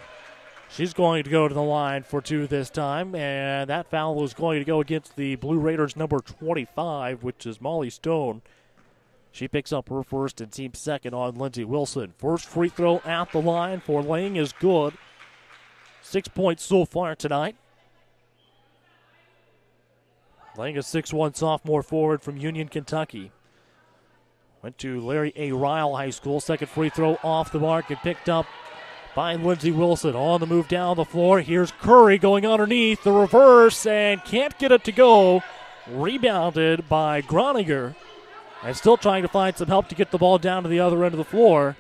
She's going to go to the line for 2 this time. And that foul is going to go against the Blue Raiders number 25, which is Molly Stone. She picks up her first and team second on Lindsey Wilson. First free throw at the line for Lang is good. 6 points so far tonight. Lang, a 6'1" sophomore forward from Union, Kentucky. Went to Larry A. Ryle High School. Second free throw off the mark and picked up by Lindsey Wilson. On the move down the floor. Here's Curry going underneath the reverse and can't get it to go. Rebounded by Groninger. And still trying to find some help to get the ball down to the other end of the floor.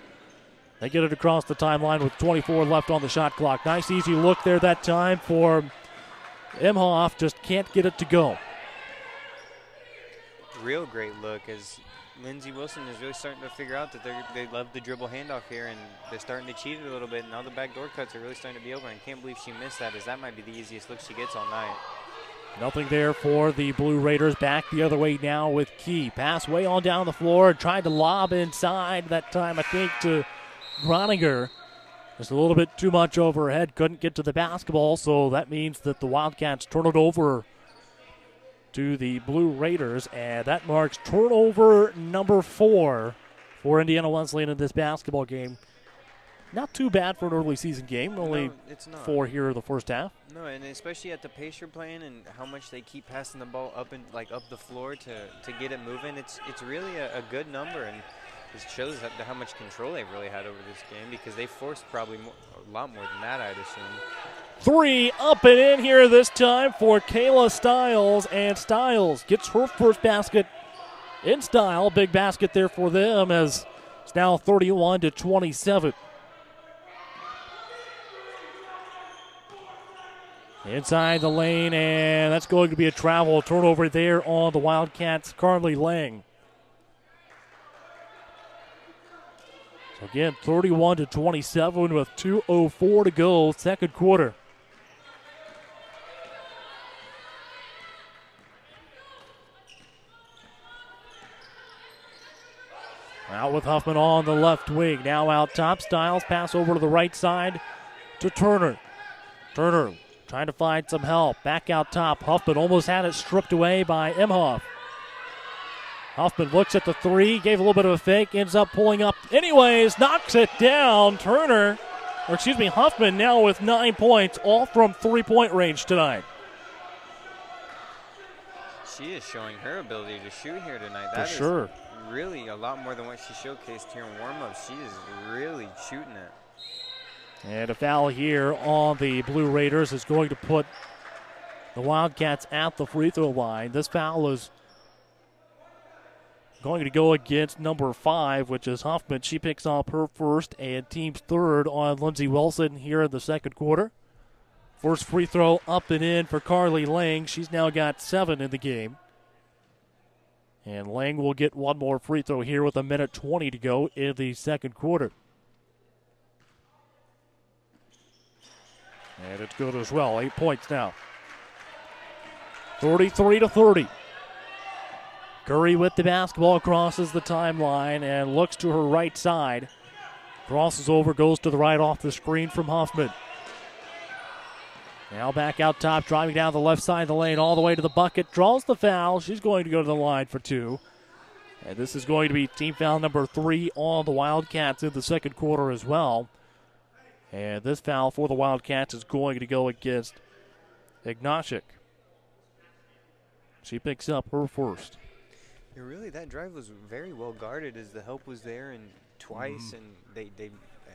They get it across the timeline with 24 left on the shot clock. Nice easy look there that time for Imhoff. Just can't get it to go. Real great look as Lindsey Wilson is really starting to figure out that they love the dribble handoff here, and they're starting to cheat it a little bit. And now the backdoor cuts are really starting to be open. I can't believe she missed that, as that might be the easiest look she gets all night. Nothing there for the Blue Raiders. Back the other way now with Key. Pass way on down the floor. Tried to lob inside that time, I think, to Groninger. Just a little bit too much overhead. Couldn't get to the basketball, so that means that the Wildcats turn it over to the Blue Raiders, and that marks turnover number 4 for Indiana Wesleyan in this basketball game. Not too bad for an early season game. Only 4 here in the first half. No, and especially at the pace you're playing and how much they keep passing the ball up and up the floor to get it moving. It's really a good number, and it shows how much control they've really had over this game, because they forced probably a lot more than that, I'd assume. 3 up and in here this time for Kayla Stiles, and Stiles gets her first basket in style. Big basket there for them, as it's now 31-27. Inside the lane, and that's going to be a travel turnover there on the Wildcats. Carly Lang. So again, 31-27 with 2:04 to go, second quarter. Out with Huffman on the left wing. Now out top. Stiles pass over to the right side to Turner. Turner trying to find some help. Back out top. Huffman almost had it stripped away by Imhoff. Huffman looks at the 3, gave a little bit of a fake, ends up pulling up anyways, knocks it down. Huffman now with 9 points, all from 3-point range tonight. She is showing her ability to shoot here tonight. That is sure. Really a lot more than what she showcased here in warm-up. She is really shooting it. And a foul here on the Blue Raiders is going to put the Wildcats at the free throw line. This foul is going to go against number 5, which is Huffman. She picks up her first and team's third on Lindsey Wilson here in the second quarter. First free throw up and in for Carly Lang. She's now got 7 in the game. And Lang will get one more free throw here with 1:20 to go in the second quarter. And it's good as well. 8 points now. 33-30. Curry with the basketball, crosses the timeline and looks to her right side. Crosses over, goes to the right off the screen from Huffman. Now back out top, driving down the left side of the lane all the way to the bucket. Draws the foul. She's going to go to the line for 2. And this is going to be team foul number 3 on the Wildcats in the second quarter as well. And this foul for the Wildcats is going to go against Ignashik. She picks up her first. Yeah, really, that drive was very well guarded as the help was there and twice, and they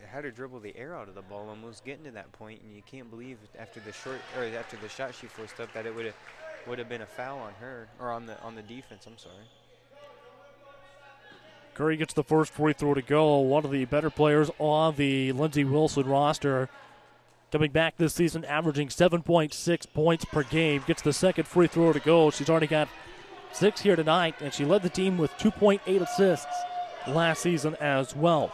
had her dribble the air out of the ball, almost getting to that point, and you can't believe after the shot she forced up that it would have been a foul on her or on the defense. I'm sorry. Curry gets the first free throw to go. One of the better players on the Lindsey Wilson roster. Coming back this season, averaging 7.6 points per game. Gets the second free throw to go. She's already got 6 here tonight, and she led the team with 2.8 assists last season as well.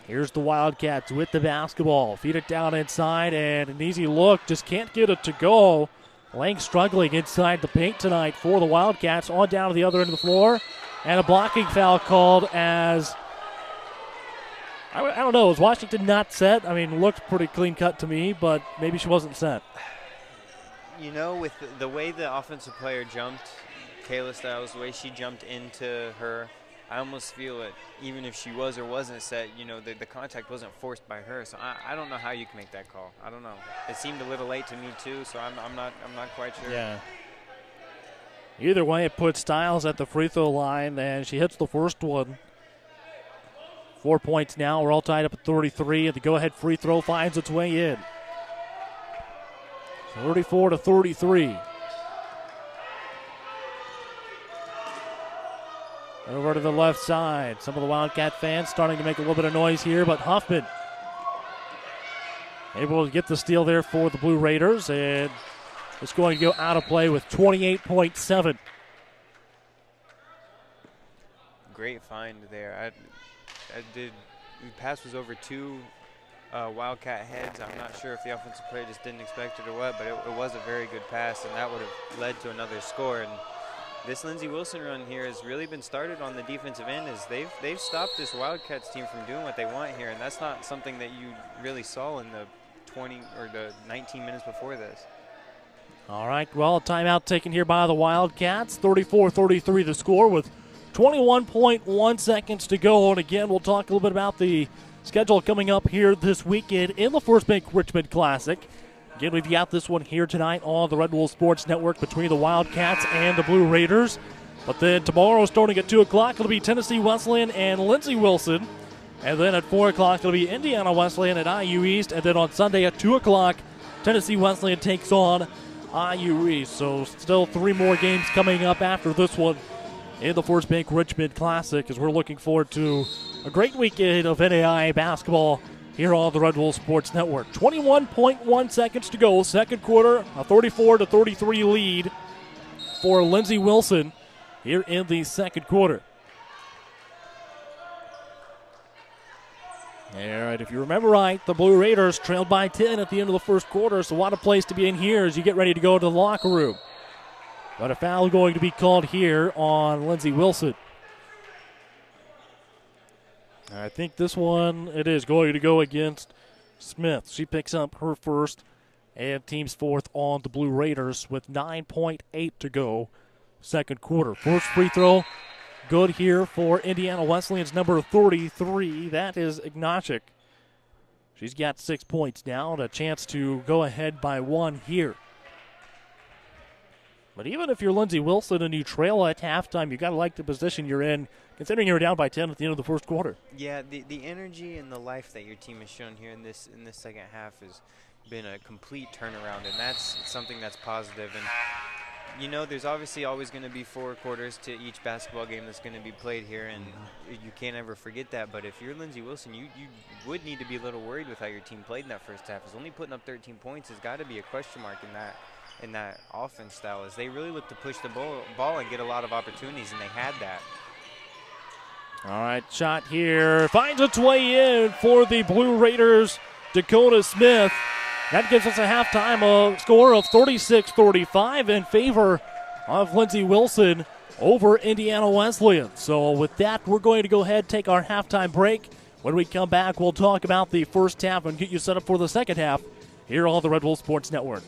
Here's the Wildcats with the basketball. Feed it down inside, and an easy look. Just can't get it to go. Lang struggling inside the paint tonight for the Wildcats. On down to the other end of the floor. And a blocking foul called as, I don't know, was Washington not set? I mean, looked pretty clean cut to me, but maybe she wasn't set. You know, with the way the offensive player jumped, Kayla Styles, the way she jumped into her, I almost feel that even if she was or wasn't set, you know, the contact wasn't forced by her. So I don't know how you can make that call. I don't know. It seemed a little late to me too, so I'm not quite sure. Yeah. Either way, it puts Styles at the free throw line, and she hits the first one. 4 points now. We're all tied up at 33, and the go-ahead free throw finds its way in. 34-33. Over to the left side. Some of the Wildcat fans starting to make a little bit of noise here, but Huffman able to get the steal there for the Blue Raiders, and it's going to go out of play with 28.7. Great find there. The pass was over 2 Wildcat heads. I'm not sure if the offensive player just didn't expect it or what, but it was a very good pass, and that would have led to another score. And this Lindsey Wilson run here has really been started on the defensive end as they've stopped this Wildcats team from doing what they want here, and that's not something that you really saw in the 20 or the 19 minutes before this. All right, well, a timeout taken here by the Wildcats. 34-33 the score with 21.1 seconds to go. And again, we'll talk a little bit about the schedule coming up here this weekend in the First Bank Richmond Classic. Again, we've got this one here tonight on the Red Wolf Sports Network between the Wildcats and the Blue Raiders. But then tomorrow, starting at 2 o'clock, it'll be Tennessee Wesleyan and Lindsey Wilson. And then at 4 o'clock, it'll be Indiana Wesleyan at IU East. And then on Sunday at 2 o'clock, Tennessee Wesleyan takes on IU East. So still 3 more games coming up after this one in the First Bank Richmond Classic, as we're looking forward to a great weekend of NAIA basketball here on the Red Wolf Sports Network. 21.1 seconds to go, second quarter, a 34-33 lead for Lindsey Wilson here in the second quarter. All right, if you remember right, the Blue Raiders trailed by 10 at the end of the first quarter, so what a place to be in here as you get ready to go to the locker room. But a foul going to be called here on Lindsey Wilson. I think this one, it is going to go against Smith. She picks up her first and team's fourth on the Blue Raiders with 9.8 to go, second quarter. First free throw, good here for Indiana Wesleyan's number 33. That is Ignashik. She's got 6 points now and a chance to go ahead by 1 here. But even if you're Lindsey Wilson and you trail at halftime, you got to like the position you're in, considering you're down by 10 at the end of the first quarter. Yeah, the energy and the life that your team has shown here in this second half has been a complete turnaround, and that's something that's positive. And you know, there's obviously always going to be 4 quarters to each basketball game that's going to be played here, and you can't ever forget that. But if you're Lindsey Wilson, you would need to be a little worried with how your team played in that first half. It's only putting up 13 points has got to be a question mark in that offense style, as they really look to push the ball and get a lot of opportunities, and they had that. All right, shot here finds its way in for the Blue Raiders. Dakota Smith. That gives us a halftime score of 36-35 in favor of Lindsey Wilson over Indiana Wesleyan. So with that, we're going to go ahead and take our halftime break. When we come back, we'll talk about the first half and get you set up for the second half here on the Red Bull Sports Network.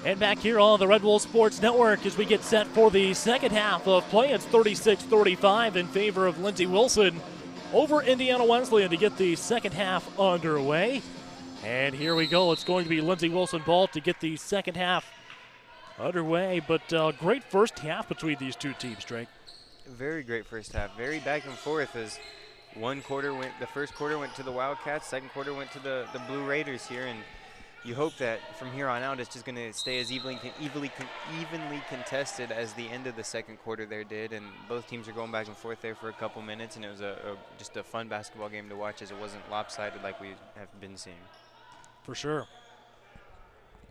And back here on the Red Bull Sports Network as we get set for the second half of play. It's 36-35 in favor of Lindsey Wilson over Indiana Wesleyan to get the second half underway. And here we go. It's going to be Lindsey Wilson ball to get the second half underway. But great first half between these two teams, Drake. Very great first half. Very back and forth as the first quarter went to the Wildcats, second quarter went to the Blue Raiders here, and you hope that from here on out it's just going to stay as evenly contested as the end of the second quarter there did, and both teams are going back and forth there for a couple minutes, and it was just a fun basketball game to watch as it wasn't lopsided like we have been seeing. For sure.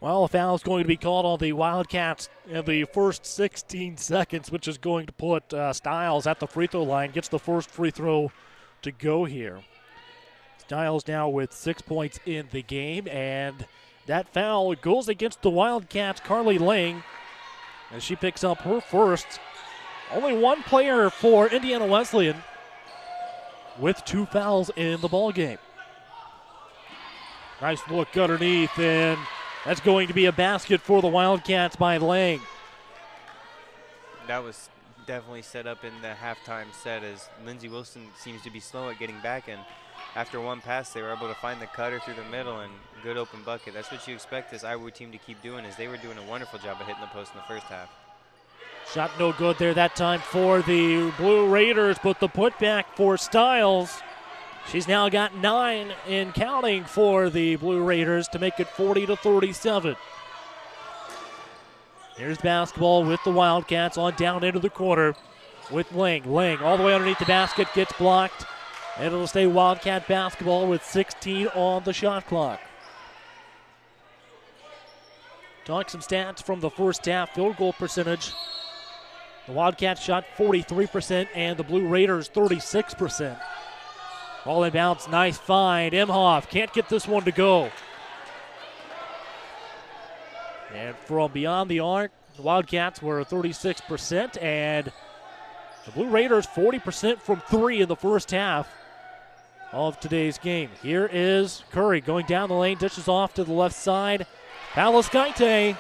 Well, a foul is going to be called on the Wildcats in the first 16 seconds, which is going to put Stiles at the free throw line, gets the first free throw to go here. Stiles now with 6 points in the game, and that foul goes against the Wildcats' Carly Lang as she picks up her first. Only one player for Indiana Wesleyan with 2 fouls in the ballgame. Nice look underneath, and that's going to be a basket for the Wildcats by Lang. That was definitely set up in the halftime set as Lindsey Wilson seems to be slow at getting back, and after one pass they were able to find the cutter through the middle and good open bucket. That's what you expect this Iowa team to keep doing, as they were doing a wonderful job of hitting the post in the first half. Shot no good there that time for the Blue Raiders, but the putback for Stiles. She's now got 9 in counting for the Blue Raiders to make it 40-37. Here's basketball with the Wildcats on down into the corner with Lang. Lang all the way underneath the basket, gets blocked, and it'll stay Wildcat basketball with 16 on the shot clock. Talk some stats from the first half. Field goal percentage. The Wildcats shot 43% and the Blue Raiders 36%. Ball inbounds, nice find. Imhoff can't get this one to go. And from beyond the arc, the Wildcats were 36%, and the Blue Raiders 40% from 3 in the first half of today's game. Here is Curry going down the lane, dishes off to the left side. Palaskaite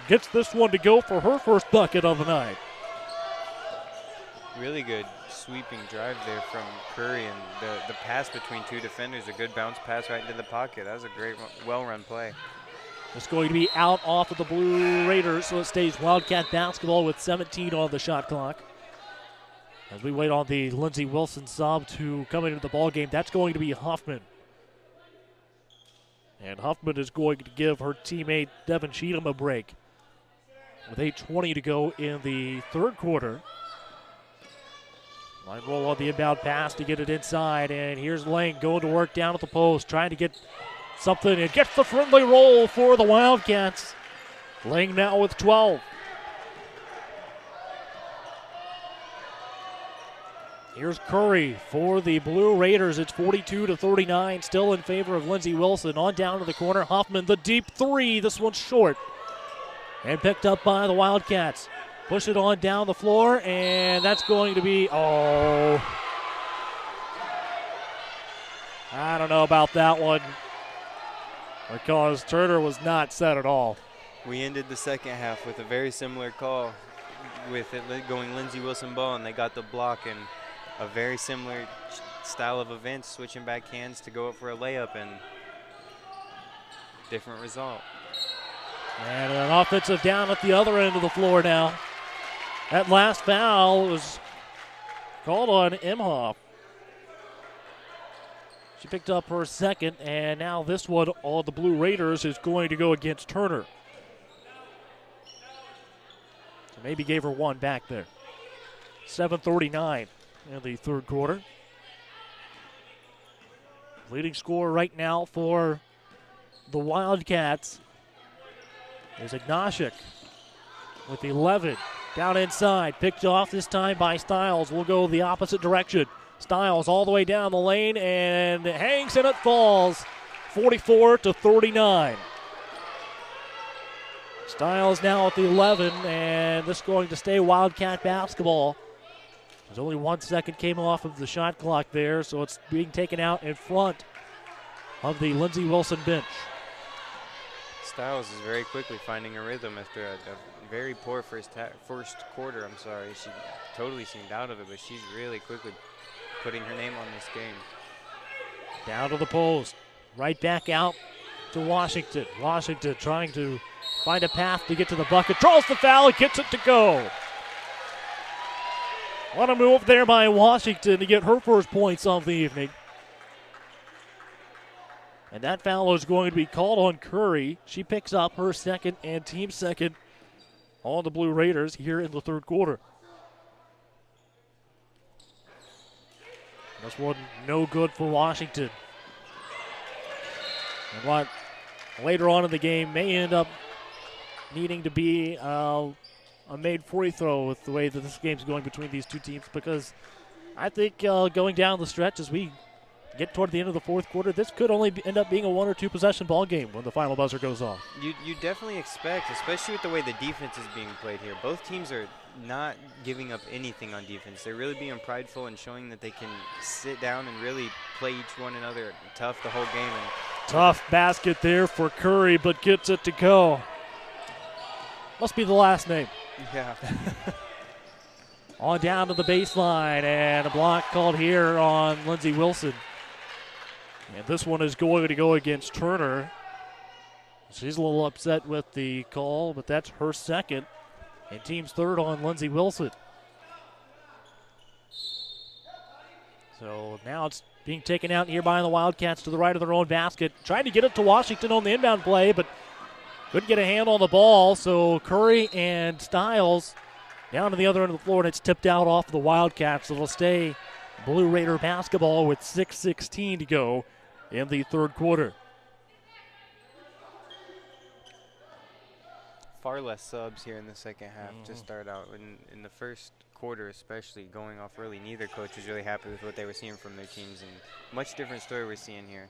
gets this one to go for her first bucket of the night. Really good sweeping drive there from Curry, and the pass between two defenders, a good bounce pass right into the pocket. That was a great, well-run play. It's going to be out off of the Blue Raiders, so it stays Wildcat basketball with 17 on the shot clock. As we wait on the Lindsey Wilson sub to come into the ballgame, that's going to be Huffman. And Huffman is going to give her teammate Devin Cheatham a break with 8:20 to go in the third quarter. Line roll on the inbound pass to get it inside, and here's Lang going to work down at the post, trying to get something, and gets the friendly roll for the Wildcats. Lang now with 12. Here's Curry for the Blue Raiders. It's 42-39, still in favor of Lindsey Wilson. On down to the corner, Huffman, the deep three. This one's short and picked up by the Wildcats. Push it on down the floor, and that's going to be, I don't know about that one, because Turner was not set at all. We ended the second half with a very similar call with it going Lindsey Wilson ball, and they got the block, and a very similar style of events, switching back hands to go up for a layup, and different result. And an offensive down at the other end of the floor now. That last foul was called on Imhoff. She picked up her second, and now this one on the Blue Raiders is going to go against Turner. So maybe gave her one back there. 7:39 in the third quarter. Leading scorer right now for the Wildcats is Ignashik with 11. Down inside, picked off this time by Stiles. We'll go the opposite direction. Stiles all the way down the lane and hangs and it falls. 44-39. Stiles now at the 11, and this is going to stay Wildcat basketball. There's only 1 second came off of the shot clock there, so it's being taken out in front of the Lindsey Wilson bench. Stiles is very quickly finding a rhythm after a very poor first quarter. She totally seemed out of it, but she's really quickly putting her name on this game. Down to the post. Right back out to Washington. Washington trying to find a path to get to the bucket. Draws the foul and gets it to go. What a move there by Washington to get her first points of the evening. And that foul is going to be called on Curry. She picks up her second and team second on the Blue Raiders here in the third quarter. This one no good for Washington. And what later on in the game may end up needing to be a made free throw with the way that this game's going between these two teams, because I think going down the stretch as we get toward the end of the fourth quarter, this could only end up being a 1 or 2 possession ball game when the final buzzer goes off. You definitely expect, especially with the way the defense is being played here. Both teams are not giving up anything on defense. They're really being prideful and showing that they can sit down and really play each one another tough the whole game. And tough basket there for Curry, but gets it to go. Must be the last name. Yeah. On down to the baseline, and a block called here on Lindsey Wilson. And this one is going to go against Turner. She's a little upset with the call, but that's her second. And team's third on Lindsey Wilson. So now it's being taken out here by the Wildcats to the right of their own basket. Trying to get it to Washington on the inbound play, but couldn't get a hand on the ball. So Curry and Stiles down to the other end of the floor, and it's tipped out off the Wildcats. So it'll stay Blue Raider basketball with 6:16 to go in the third quarter. Far less subs here in the second half to start out. In the first quarter especially, going off early, neither coach was really happy with what they were seeing from their teams, and much different story we're seeing here.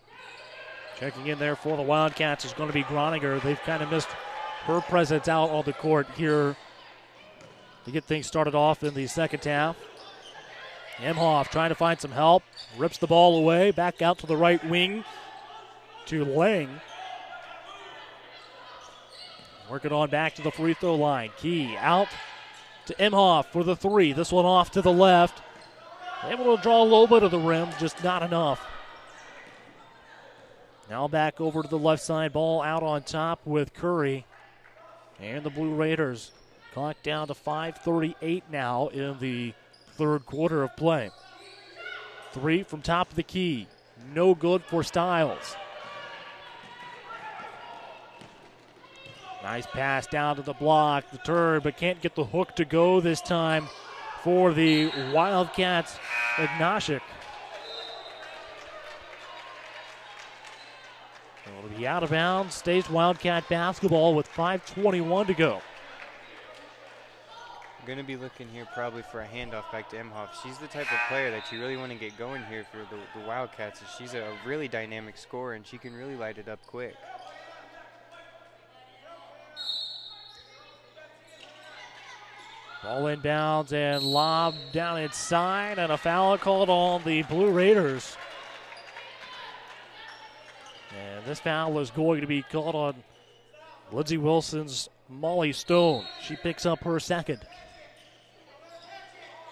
Checking in there for the Wildcats is going to be Groninger. They've kind of missed her presence out on the court here to get things started off in the second half. Emhoff trying to find some help. Rips the ball away. Back out to the right wing to Lang. Working on back to the free throw line. Key out to Emhoff for the three. This one off to the left. Able to draw a little bit of the rim, just not enough. Now back over to the left side. Ball out on top with Curry. And the Blue Raiders clock down to 5:38 now in the third quarter of play. Three from top of the key. No good for Stiles. Nice pass down to the block. The turn, but can't get the hook to go this time for the Wildcats. Ignashik. It'll be out of bounds. Stays Wildcat basketball with 5:21 to go. Going to be looking here probably for a handoff back to Emhoff. She's the type of player that you really want to get going here for the Wildcats. She's a really dynamic scorer, and she can really light it up quick. Ball inbounds and lob down inside, and a foul called on the Blue Raiders. And this foul is going to be called on Lindsey Wilson's Molly Stone. She picks up her second.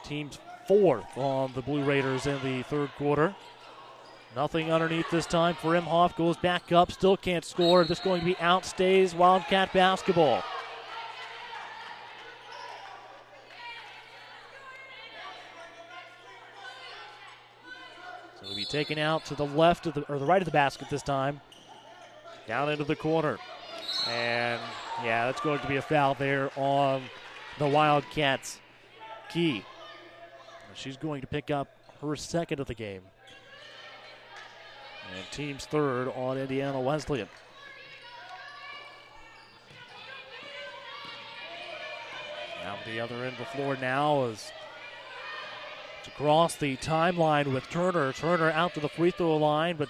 Team's fourth on the Blue Raiders in the third quarter. Nothing underneath this time for Emhoff. Goes back up, still can't score. This is going to be out, stays Wildcat basketball. So it'll be taken out to the left of the right of the basket this time. Down into the corner. And yeah, that's going to be a foul there on the Wildcats' Key. She's going to pick up her second of the game. And team's third on Indiana Wesleyan. Down the other end of the floor now is to cross the timeline with Turner. Turner out to the free throw line, but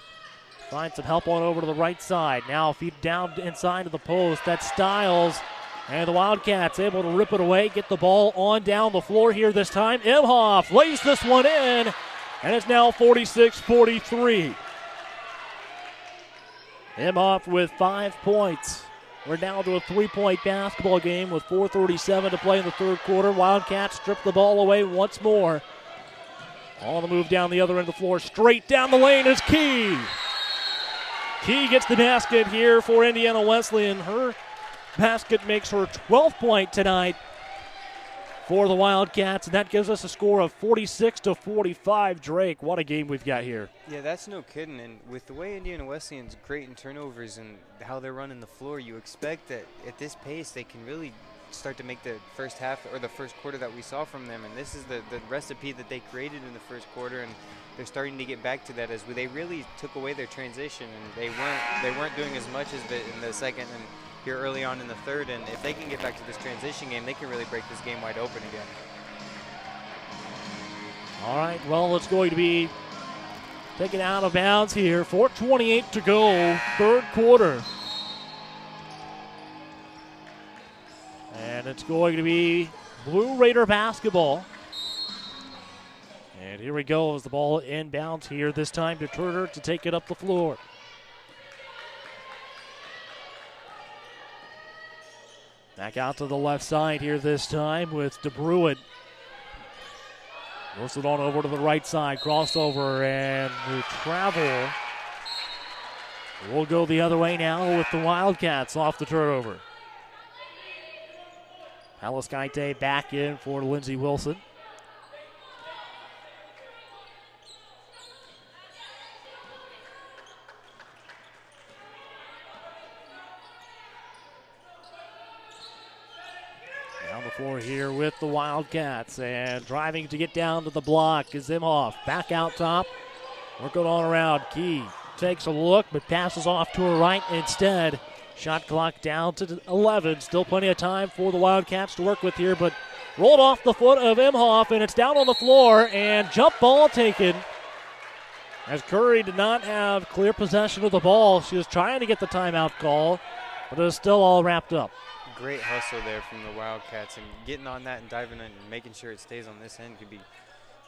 finds some help on over to the right side. Now feed down inside of the post. That's Stiles. And the Wildcats able to rip it away, get the ball on down the floor here this time. Emhoff lays this one in, and it's now 46-43. Emhoff with 5 points. We're down to a 3-point basketball game with 4:37 to play in the third quarter. Wildcats strip the ball away once more. On the move down the other end of the floor. Straight down the lane is Key. Key gets the basket here for Indiana Wesleyan. Her basket makes her 12th point tonight for the Wildcats, and that gives us a score of 46-45. Drake, what a game we've got here. Yeah, that's no kidding. And with the way Indiana Wesleyan's great in turnovers and how they're running the floor, you expect that at this pace they can really start to make the first half or the first quarter that we saw from them. And this is the recipe that they created in the first quarter, and they're starting to get back to that as they really took away their transition, and they weren't doing as much as in the second and here early on in the third. And if they can get back to this transition game, they can really break this game wide open again. All right, well, it's going to be taken out of bounds here. 4:28 to go, third quarter. And it's going to be Blue Raider basketball. And here we go as the ball inbounds here, this time to Turner to take it up the floor. Back out to the left side here this time with DeBruin. Moves it on over to the right side, crossover, and the travel will go the other way now with the Wildcats off the turnover. Palaskaite back in for Lindsey Wilson. Down the floor here with the Wildcats, and driving to get down to the block is Imhoff. Back out top, working on around. Key takes a look but passes off to her right instead. Shot clock down to 11. Still plenty of time for the Wildcats to work with here, but rolled off the foot of Imhoff, and it's down on the floor, and jump ball taken. As Curry did not have clear possession of the ball, she was trying to get the timeout call, but it was still all wrapped up. Great hustle there from the Wildcats, and getting on that and diving in and making sure it stays on this end could be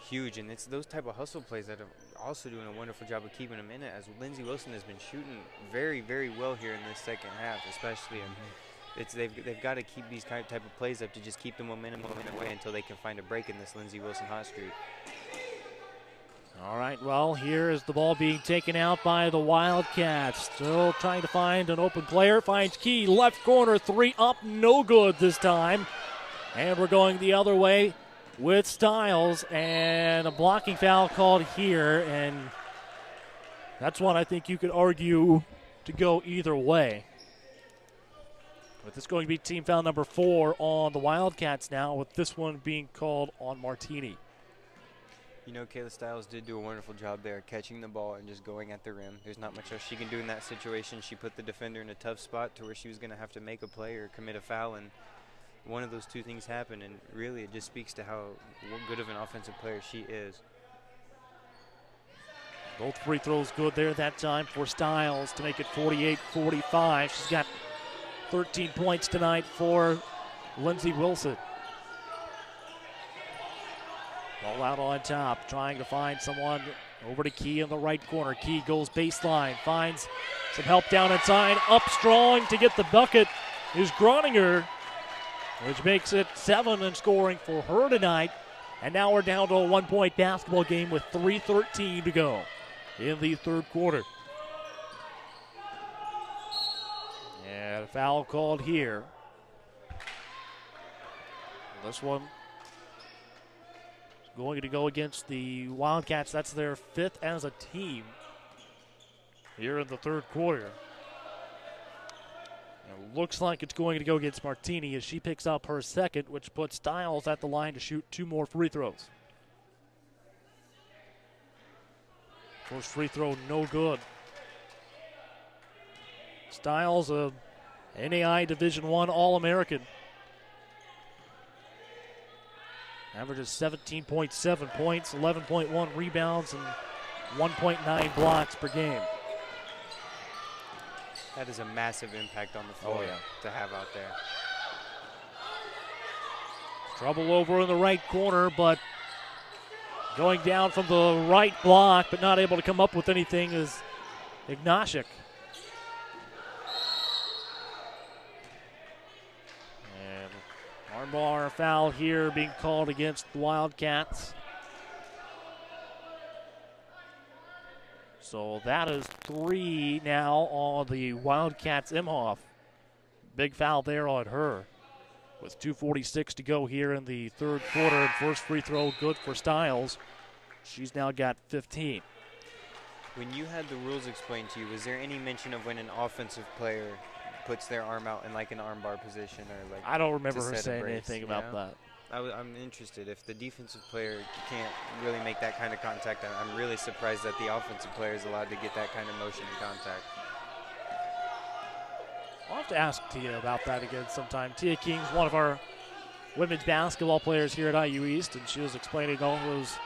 huge. And it's those type of hustle plays that are also doing a wonderful job of keeping them in it, as Lindsey Wilson has been shooting very, very well here in this second half, especially. And they've got to keep these type of plays up to just keep the momentum away until they can find a break in this Lindsey Wilson hot streak. All right, well, here is the ball being taken out by the Wildcats. Still trying to find an open player. Finds Key, left corner, three up, no good this time. And we're going the other way with Stiles, and a blocking foul called here. And that's one I think you could argue to go either way. But this is going to be team foul number 4 on the Wildcats now, with this one being called on Martini. You know, Kayla Stiles did do a wonderful job there, catching the ball and just going at the rim. There's not much else she can do in that situation. She put the defender in a tough spot to where she was going to have to make a play or commit a foul, and one of those two things happened, and really it just speaks to how good of an offensive player she is. Both free throws good there that time for Stiles to make it 48-45. She's got 13 points tonight for Lindsey Wilson. Ball out on top, trying to find someone over to Key in the right corner. Key goes baseline, finds some help down inside. Up strong to get the bucket is Groninger, which makes it 7 in scoring for her tonight. And now we're down to a 1-point basketball game with 3:13 to go in the third quarter. And a foul called here. This one going to go against the Wildcats. That's their 5th as a team here in the third quarter. And it looks like it's going to go against Martini as she picks up her 2nd, which puts Stiles at the line to shoot 2 more free throws. First free throw, no good. Stiles, a NAIA Division I All-American. Averages 17.7 points, 11.1 rebounds, and 1.9 blocks per game. That is a massive impact on the floor to have out there. Trouble over in the right corner, but going down from the right block, but not able to come up with anything is Ignashik. Armbar foul here being called against the Wildcats. So that is 3 now on the Wildcats. Imhoff. Big foul there on her. With 2:46 to go here in the third quarter, and first free throw good for Stiles. She's now got 15. When you had the rules explained to you, was there any mention of when an offensive player puts their arm out in like an armbar position, or like? I don't remember her set a saying brace? anything about that. I'm interested. If the defensive player can't really make that kind of contact, I'm really surprised that the offensive player is allowed to get that kind of motion and contact. I'll have to ask Tia about that again sometime. Tia King's one of our women's basketball players here at IU East, and she was explaining all those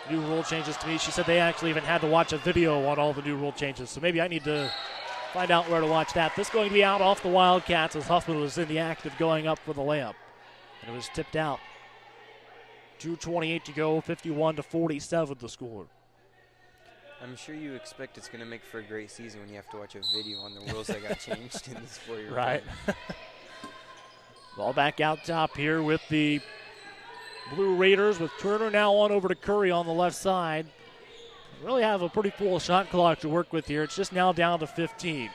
new rule changes to me. She said they actually even had to watch a video on all the new rule changes, so maybe I need to find out where to watch that. This is going to be out off the Wildcats as Huffman was in the act of going up for the layup. And it was tipped out. 2:28 to go, 51-47 the score. I'm sure you expect it's going to make for a great season when you have to watch a video on the rules that got changed in this 4-year Right. Ball back out top here with the Blue Raiders, with Turner now on over to Curry on the left side. Really have a pretty full shot clock to work with here. It's just now down to 15.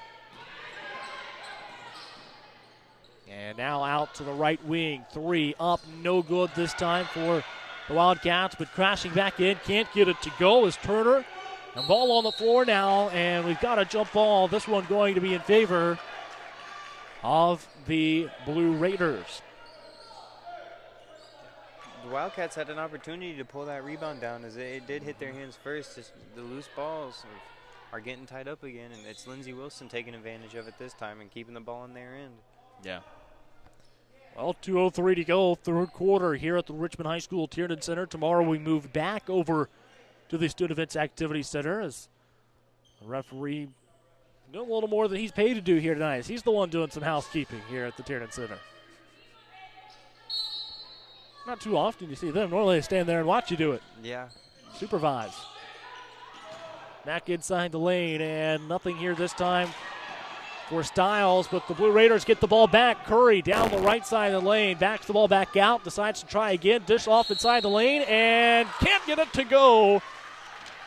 And now out to the right wing. 3 up, no good this time for the Wildcats, but crashing back in. Can't get it to go as Turner. The ball on the floor now, and we've got a jump ball. This one going to be in favor of the Blue Raiders. The Wildcats had an opportunity to pull that rebound down as it did hit their hands first. Just the loose balls are getting tied up again, and it's Lindsey Wilson taking advantage of it this time and keeping the ball in their end. Yeah. Well, 2:03 to go, third quarter here at the Richmond High School Tiernan Center. Tomorrow we move back over to the Student Events Activity Center as the referee doing a little more than he's paid to do here tonight. He's the one doing some housekeeping here at the Tiernan Center. Not too often you see them. Normally they stand there and watch you do it. Yeah. Supervise. Back inside the lane, and nothing here this time for Stiles, but the Blue Raiders get the ball back. Curry down the right side of the lane, backs the ball back out, decides to try again, dish off inside the lane, and can't get it to go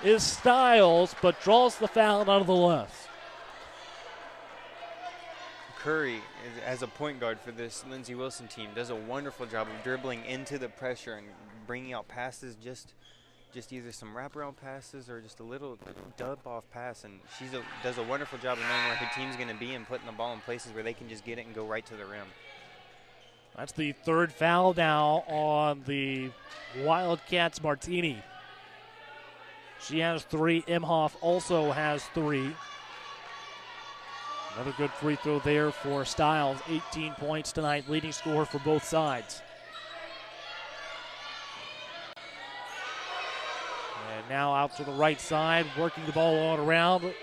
is Stiles, but draws the foul nonetheless. Curry, as a point guard for this Lindsey Wilson team, does a wonderful job of dribbling into the pressure and bringing out passes, just either some wraparound passes or just a little dump-off pass. And she does a wonderful job of knowing where her team's going to be and putting the ball in places where they can just get it and go right to the rim. That's the third foul now on the Wildcats. Martini. She has 3. Imhoff also has 3. Another good free throw there for Stiles. 18 points tonight, leading scorer for both sides. And now out to the right side, working the ball on around.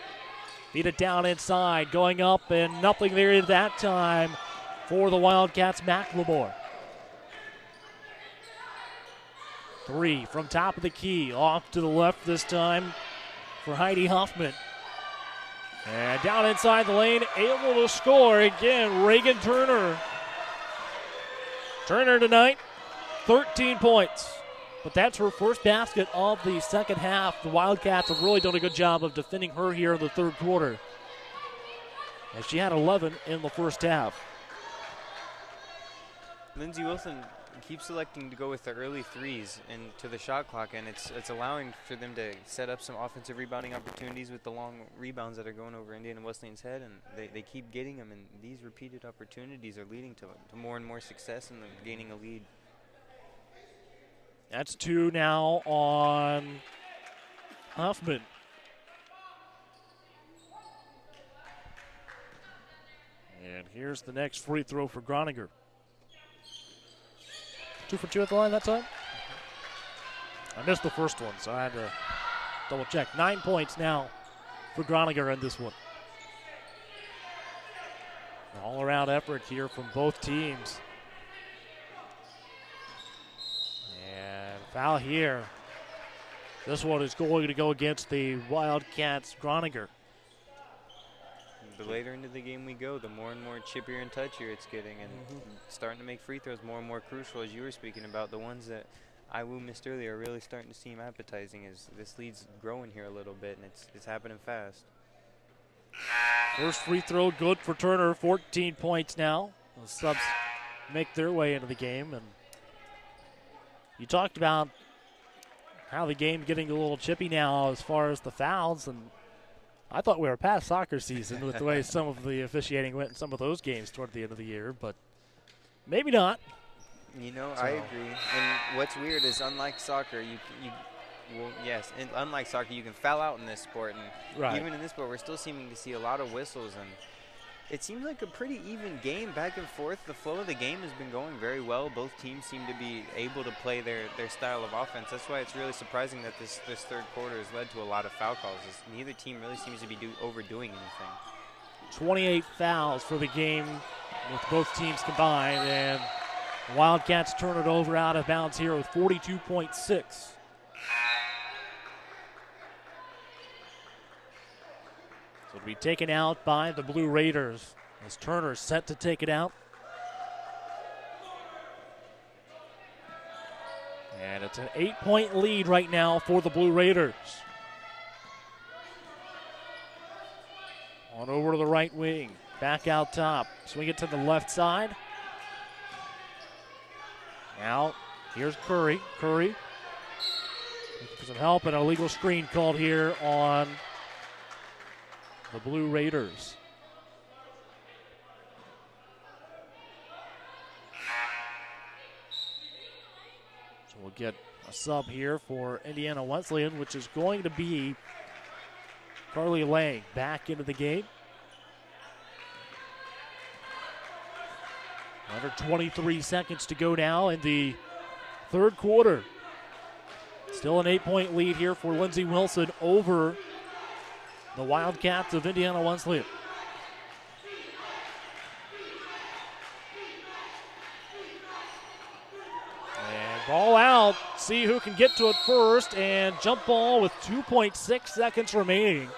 Feed it down inside, going up, and nothing there that time for the Wildcats. McLemore. 3 from top of the key, off to the left this time for Heidi Huffman. And down inside the lane, able to score again, Reagan Turner. Turner tonight, 13 points. But that's her first basket of the second half. The Wildcats have really done a good job of defending her here in the third quarter, as she had 11 in the first half. Lindsey Wilson keeps selecting to go with the early threes into the shot clock, and it's allowing for them to set up some offensive rebounding opportunities with the long rebounds that are going over Indiana Wesleyan's head, and they keep getting them, and these repeated opportunities are leading to more and more success and gaining a lead. That's 2 now on Huffman. And here's the next free throw for Groninger. 2 for 2 at the line that time? I missed the first one, so I had to double check. 9 points now for Groninger in this one. An all-around effort here from both teams. And foul here. This one is going to go against the Wildcats. Groninger. the later into the game we go, the more and more chippier and touchier it's getting, and starting to make free throws more and more crucial, as you were speaking about. The ones that IWU missed earlier are really starting to seem appetizing as this lead's growing here a little bit, and it's happening fast. First free throw good for Turner, 14 points now. The subs make their way into the game. And you talked about how the game getting a little chippy now as far as the fouls, and I thought we were past soccer season with the way some of the officiating went in some of those games toward the end of the year, but maybe not. You know, I agree. And what's weird is, unlike soccer, unlike soccer, you can foul out in this sport, and even in this sport, we're still seeming to see a lot of whistles, and it seems like a pretty even game back and forth. The flow of the game has been going very well. Both teams seem to be able to play their style of offense. That's why it's really surprising that this third quarter has led to a lot of foul calls. Neither team really seems to be overdoing anything. 28 fouls for the game with both teams combined, and the Wildcats turn it over out of bounds here with 42.6. So it'll be taken out by the Blue Raiders as Turner's set to take it out. And it's an 8-point lead right now for the Blue Raiders. On over to the right wing, back out top, swing it to the left side. Now, here's Curry. Curry looking for some help, and a legal screen called here on the Blue Raiders. So we'll get a sub here for Indiana Wesleyan, which is going to be Carly Lang back into the game. Under 23 seconds to go now in the third quarter. Still an 8-point lead here for Lindsey Wilson over the Wildcats of Indiana Wesleyan. And ball out. See who can get to it first. And jump ball with 2.6 seconds remaining.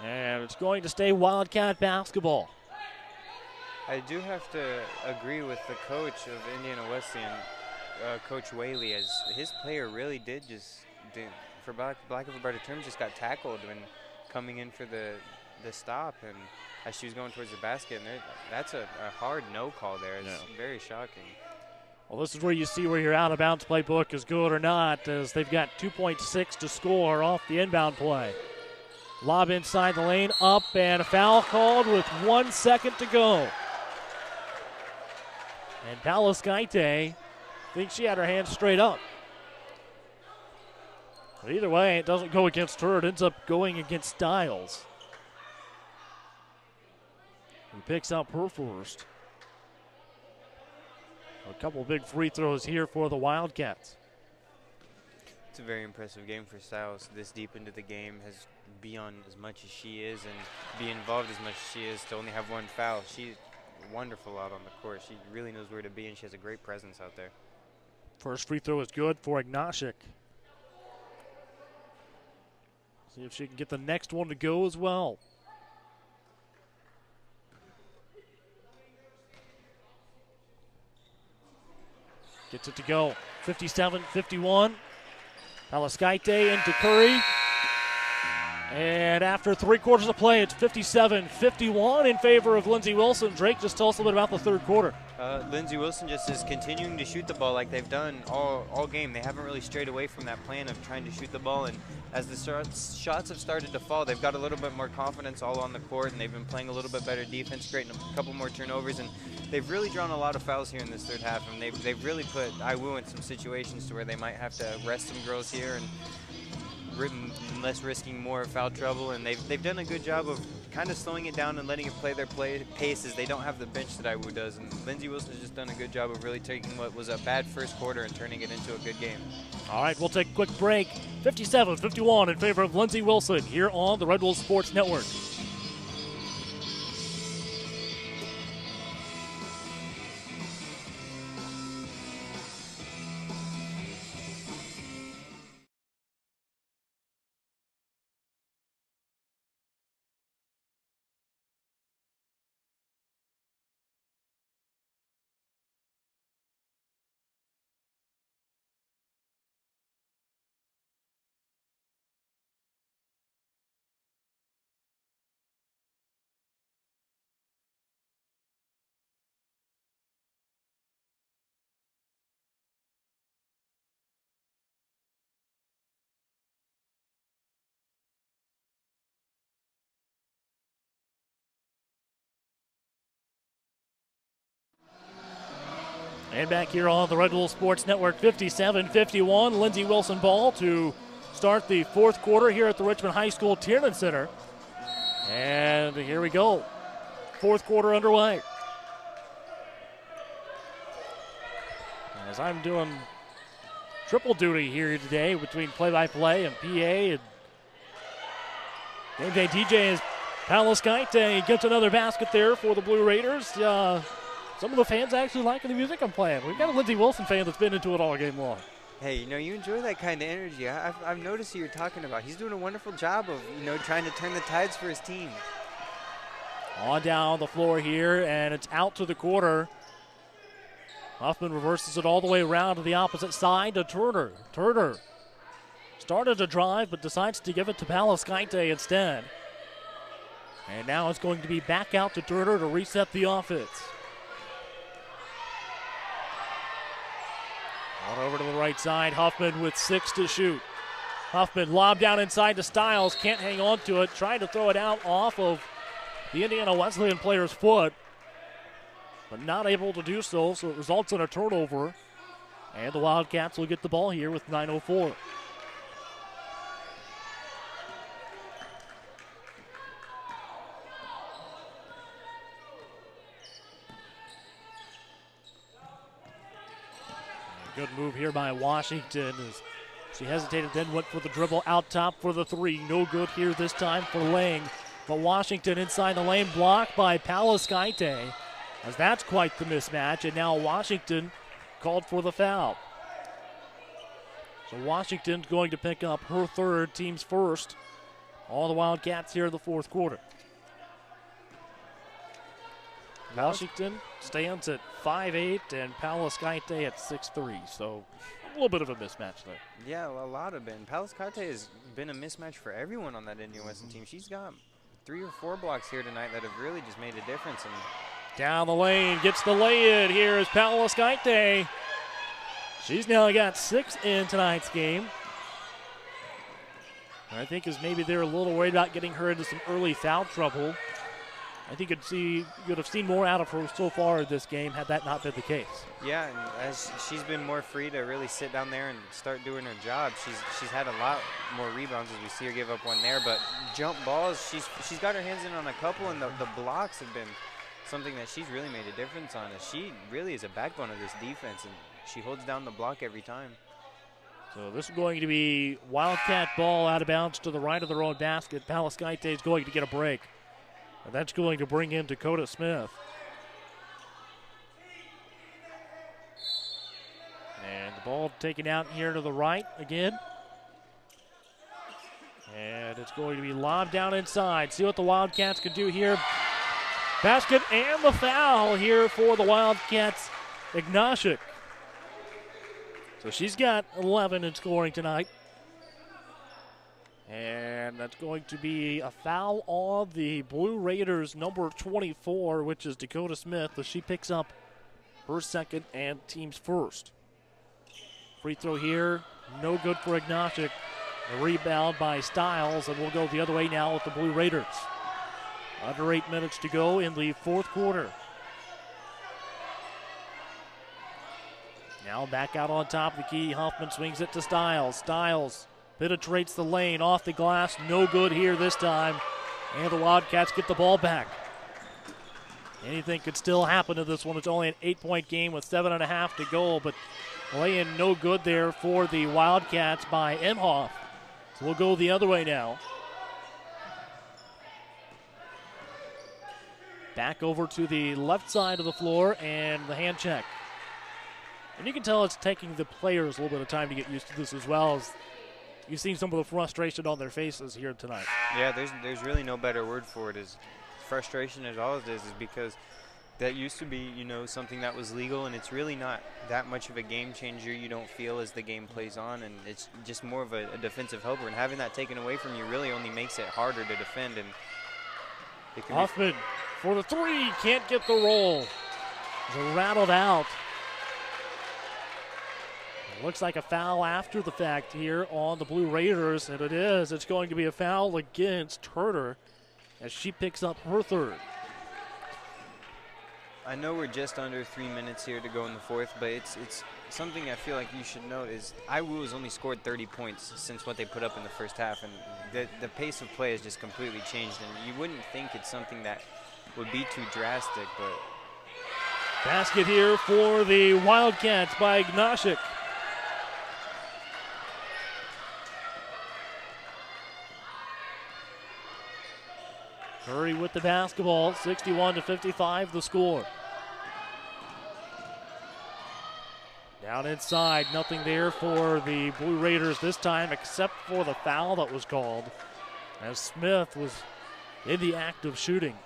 And it's going to stay Wildcat basketball. I do have to agree with the coach of Indiana Wesleyan, Coach Whaley, as his player really did for lack of a better term, just got tackled when coming in for the stop, and as she was going towards the basket, and that's a hard no call there. It's very shocking. Well, this is where you see where your out-of-bounds playbook is good or not, as they've got 2.6 to score off the inbound play. Lob inside the lane, up, and a foul called with 1 second to go. And Palaskaite thinks she had her hands straight up. But either way, it doesn't go against her. It ends up going against Stiles, who picks up her first. A couple big free throws here for the Wildcats. It's a very impressive game for Stiles. This deep into the game, has be on as much as she is and be involved as much as she is to only have one foul. She's wonderful out on the court. She really knows where to be, and she has a great presence out there. First free throw is good for Ignashik. See if she can get the next one to go as well. Gets it to go. 57-51. Palaskaite into Curry. And after 3 quarters of play, it's 57-51 in favor of Lindsey Wilson. Drake, just tell us a little bit about the third quarter. Lindsey Wilson just is continuing to shoot the ball like they've done all game. They haven't really strayed away from that plan of trying to shoot the ball, and as the shots have started to fall, they've got a little bit more confidence all on the court, and they've been playing a little bit better defense, creating a couple more turnovers, and they've really drawn a lot of fouls here in this third half, and they've really put IWU in some situations to where they might have to rest some girls here and less risking more foul trouble, and they've done a good job of kind of slowing it down and letting it play their paces. They don't have the bench that IWU does, and Lindsey Wilson has just done a good job of really taking what was a bad first quarter and turning it into a good game. All right, we'll take a quick break. 57-51 in favor of Lindsey Wilson here on the Red Wolves Sports Network. And back here on the Red Bull Sports Network, 57-51, Lindsey Wilson ball to start the fourth quarter here at the Richmond High School Tiernan Center. And here we go. Fourth quarter underway. As I'm doing triple duty here today between play-by-play and PA, and game day DJ is Palaskite. Gets another basket there for the Blue Raiders. Some of the fans actually liking the music I'm playing. We've got a Lindsey Wilson fan that's been into it all game long. Hey, you enjoy that kind of energy. I've noticed who you're talking about. He's doing a wonderful job of, trying to turn the tides for his team. On down the floor here, and it's out to the quarter. Huffman reverses it all the way around to the opposite side to Turner. Turner started to drive, but decides to give it to Palaskite instead. And now it's going to be back out to Turner to reset the offense. On over to the right side, Huffman with 6 to shoot. Huffman lobbed down inside to Stiles, can't hang on to it, trying to throw it out off of the Indiana Wesleyan player's foot, but not able to do so, so it results in a turnover. And the Wildcats will get the ball here with 9:04. Good move here by Washington as she hesitated, then went for the dribble out top for the three. No good here this time for Lang. But Washington inside the lane, blocked by Palaskite, as that's quite the mismatch. And now Washington called for the foul. So Washington's going to pick up her third, team's first. All the Wildcats here in the fourth quarter. Washington stands at 5'8", and Palaskite at 6'3", so a little bit of a mismatch there. Yeah, a lot have been. Palaskite has been a mismatch for everyone on that Indiana Wesleyan team. She's got 3 or 4 blocks here tonight that have really just made a difference. And down the lane, gets the lay-in. Here is Palaskite. She's now got 6 in tonight's game. And I think as maybe they're a little worried about getting her into some early foul trouble. I think you'd have seen more out of her so far in this game had that not been the case. Yeah, and as she's been more free to really sit down there and start doing her job, she's had a lot more rebounds as we see her give up one there. But jump balls, she's got her hands in on a couple, and the blocks have been something that she's really made a difference on. As she really is a backbone of this defense, and she holds down the block every time. So this is going to be Wildcat ball out of bounds to the right of their own basket. Palaskite is going to get a break. And that's going to bring in Dakota Smith. And the ball taken out here to the right again. And it's going to be lobbed down inside. See what the Wildcats can do here. Basket and the foul here for the Wildcats. Ignashik. So she's got 11 in scoring tonight. And that's going to be a foul on the Blue Raiders, number 24, which is Dakota Smith, as she picks up her second and team's first. Free throw here, no good for Ignashik. A rebound by Stiles, and we'll go the other way now with the Blue Raiders. Under 8 minutes to go in the fourth quarter. Now back out on top of the key. Huffman swings it to Stiles. Stiles penetrates the lane off the glass. No good here this time. And the Wildcats get the ball back. Anything could still happen to this one. It's only an 8-point game with 7.5 to go, but laying no good there for the Wildcats by Emhoff. So we'll go the other way now. Back over to the left side of the floor and the hand check. And you can tell it's taking the players a little bit of time to get used to this as well, as you've seen some of the frustration on their faces here tonight. Yeah, there's really no better word for it. Is frustration as all it is because that used to be, you know, something that was legal, and it's really not that much of a game changer, you don't feel, as the game plays on, and it's just more of a defensive helper. And having that taken away from you really only makes it harder to defend. And it can Hoffman for the three, can't get the roll. It's rattled out. It looks like a foul after the fact here on the Blue Raiders, and it is. It's going to be a foul against Turner as she picks up her third. I know we're just under 3 minutes here to go in the fourth, but it's something I feel like you should note is IWU has only scored 30 points since what they put up in the first half, and the pace of play has just completely changed, and you wouldn't think it's something that would be too drastic, but... Basket here for the Wildcats by Ignashik. Curry with the basketball, 61-55 the score. Down inside, nothing there for the Blue Raiders this time except for the foul that was called as Smith was in the act of shooting.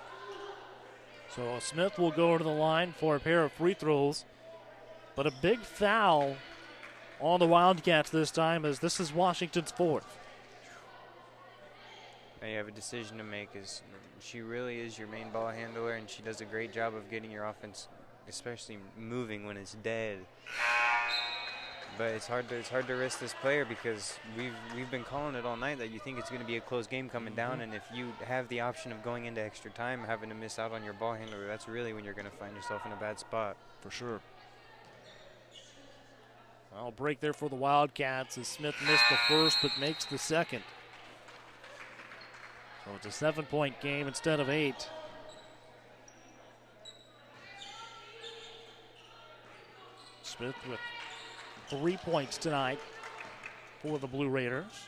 So Smith will go to the line for a pair of free throws, but a big foul on the Wildcats this time as this is Washington's fourth. Now you have a decision to make. Is she really is your main ball handler, and she does a great job of getting your offense, especially moving when it's dead. But it's hard to risk this player because we've been calling it all night that you think it's going to be a close game coming down, and if you have the option of going into extra time, having to miss out on your ball handler, that's really when you're going to find yourself in a bad spot. For sure. Well, break there for the Wildcats as Smith missed the first but makes the second. So it's a 7-point game instead of 8. Smith with 3 points tonight for the Blue Raiders.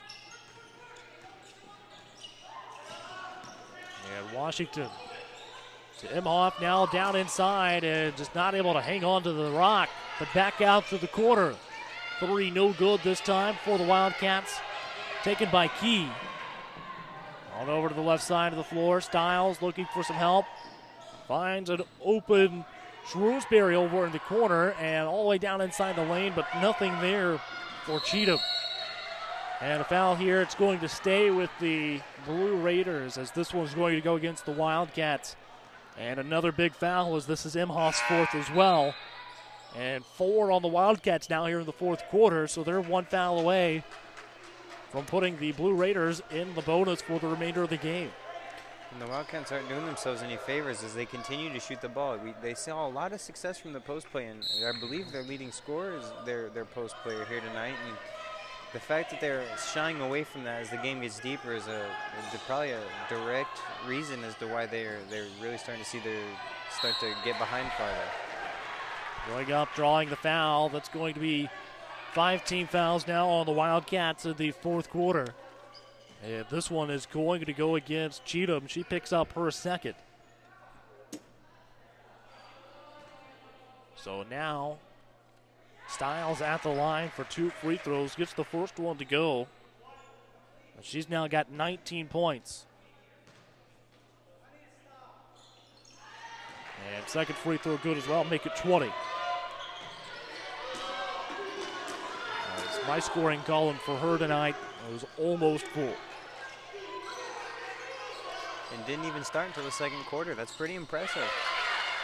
And Washington to Imhoff now down inside and just not able to hang on to the rock, but back out to the corner. 3 no good this time for the Wildcats. Taken by Key. On over to the left side of the floor. Stiles looking for some help. Finds an open Shrewsbury over in the corner and all the way down inside the lane, but nothing there for Cheatham. And a foul here. It's going to stay with the Blue Raiders as this one's going to go against the Wildcats. And another big foul as this is Imhoff's fourth as well. And 4 on the Wildcats now here in the fourth quarter, so they're 1 foul away from putting the Blue Raiders in the bonus for the remainder of the game. And the Wildcats aren't doing themselves any favors as they continue to shoot the ball. They saw a lot of success from the post play, and I believe their leading scorer is their post player here tonight. And the fact that they're shying away from that as the game gets deeper is probably a direct reason as to why they're really starting to start to get behind farther. Going up, drawing the foul. That's going to be 5 team fouls now on the Wildcats in the fourth quarter. And this one is going to go against Cheatham. She picks up her second. So now Stiles at the line for 2 free throws. Gets the first one to go. She's now got 19 points. And second free throw good as well. Make it 20. My scoring column for her tonight was almost full. And didn't even start until the second quarter. That's pretty impressive.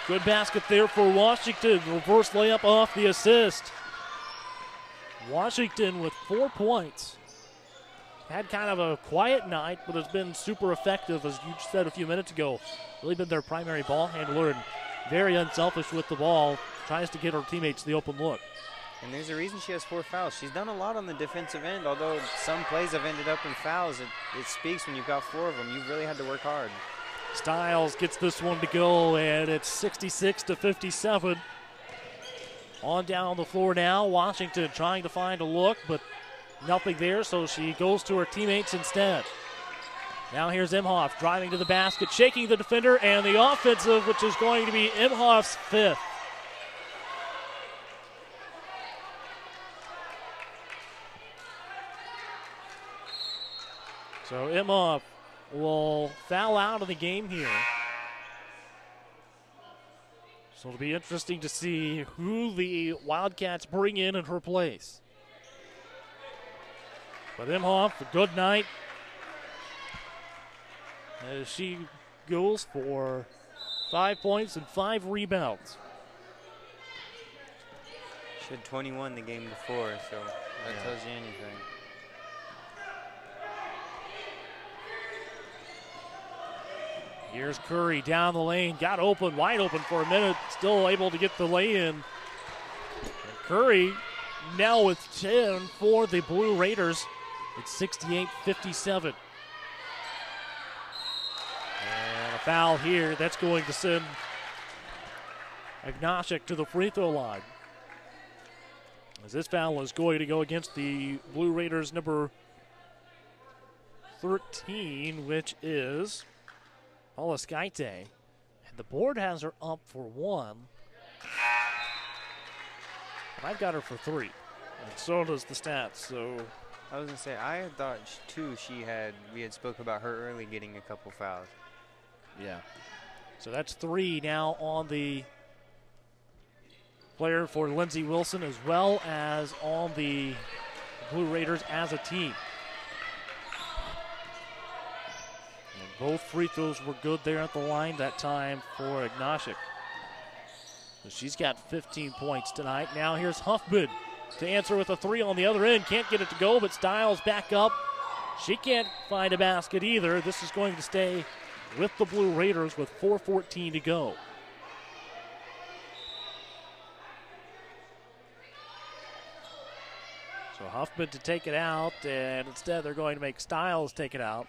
Good basket there for Washington. Reverse layup off the assist. Washington with 4 points. Had kind of a quiet night, but has been super effective, as you said a few minutes ago. Really been their primary ball handler and very unselfish with the ball. Tries to get her teammates the open look. And there's a reason she has 4 fouls. She's done a lot on the defensive end, although some plays have ended up in fouls. It speaks when you've got 4 of them. You've really had to work hard. Stiles gets this one to go, and it's 66-57. On down the floor now. Washington trying to find a look, but nothing there, so she goes to her teammates instead. Now here's Imhoff driving to the basket, shaking the defender, and the offensive, which is going to be Imhoff's 5th. So Imhoff will foul out of the game here. So it'll be interesting to see who the Wildcats bring in her place. But Imhoff, a good night as she goes for 5 points and 5 rebounds. She had 21 the game before, so that tells you anything. Here's Curry down the lane, got open, wide open for a minute, still able to get the lay-in. And Curry now with 10 for the Blue Raiders. It's 68-57. And a foul here, that's going to send Agnostic to the free throw line. As this foul is going to go against the Blue Raiders number 13, which is Paula Skyte. And the board has her up for 1. And I've got her for 3. And so does the stats. So I was going to say, I had thought, too, we had spoke about her early getting a couple fouls. yeah. So that's 3 now on the player for Lindsey Wilson, as well as on the Blue Raiders as a team. And both free throws were good there at the line that time for Agnostic. So she's got 15 points tonight. Now here's Huffman to answer with a 3 on the other end. Can't get it to go, but Stiles back up. She can't find a basket either. This is going to stay with the Blue Raiders with 4:14 to go. So Huffman to take it out, and instead they're going to make Stiles take it out.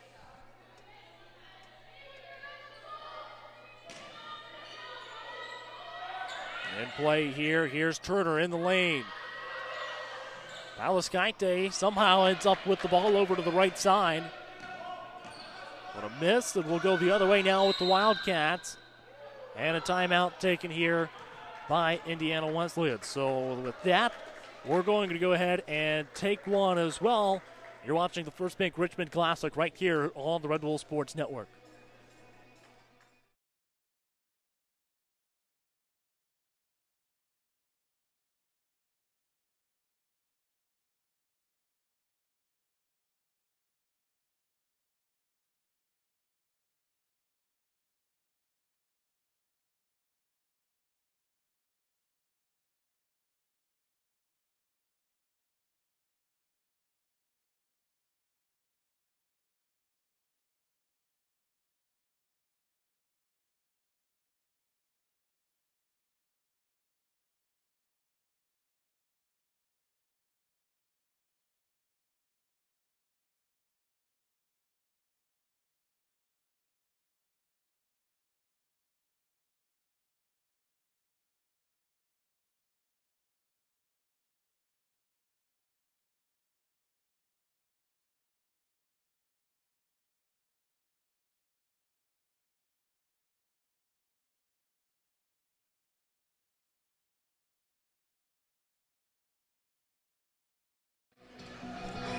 In play here, here's Turner in the lane. Palascaite somehow ends up with the ball over to the right side. But a miss, and we'll go the other way now with the Wildcats. And a timeout taken here by Indiana Wesleyan. So with that, we're going to go ahead and take one as well. You're watching the First Bank Richmond Classic right here on the Red Bull Sports Network.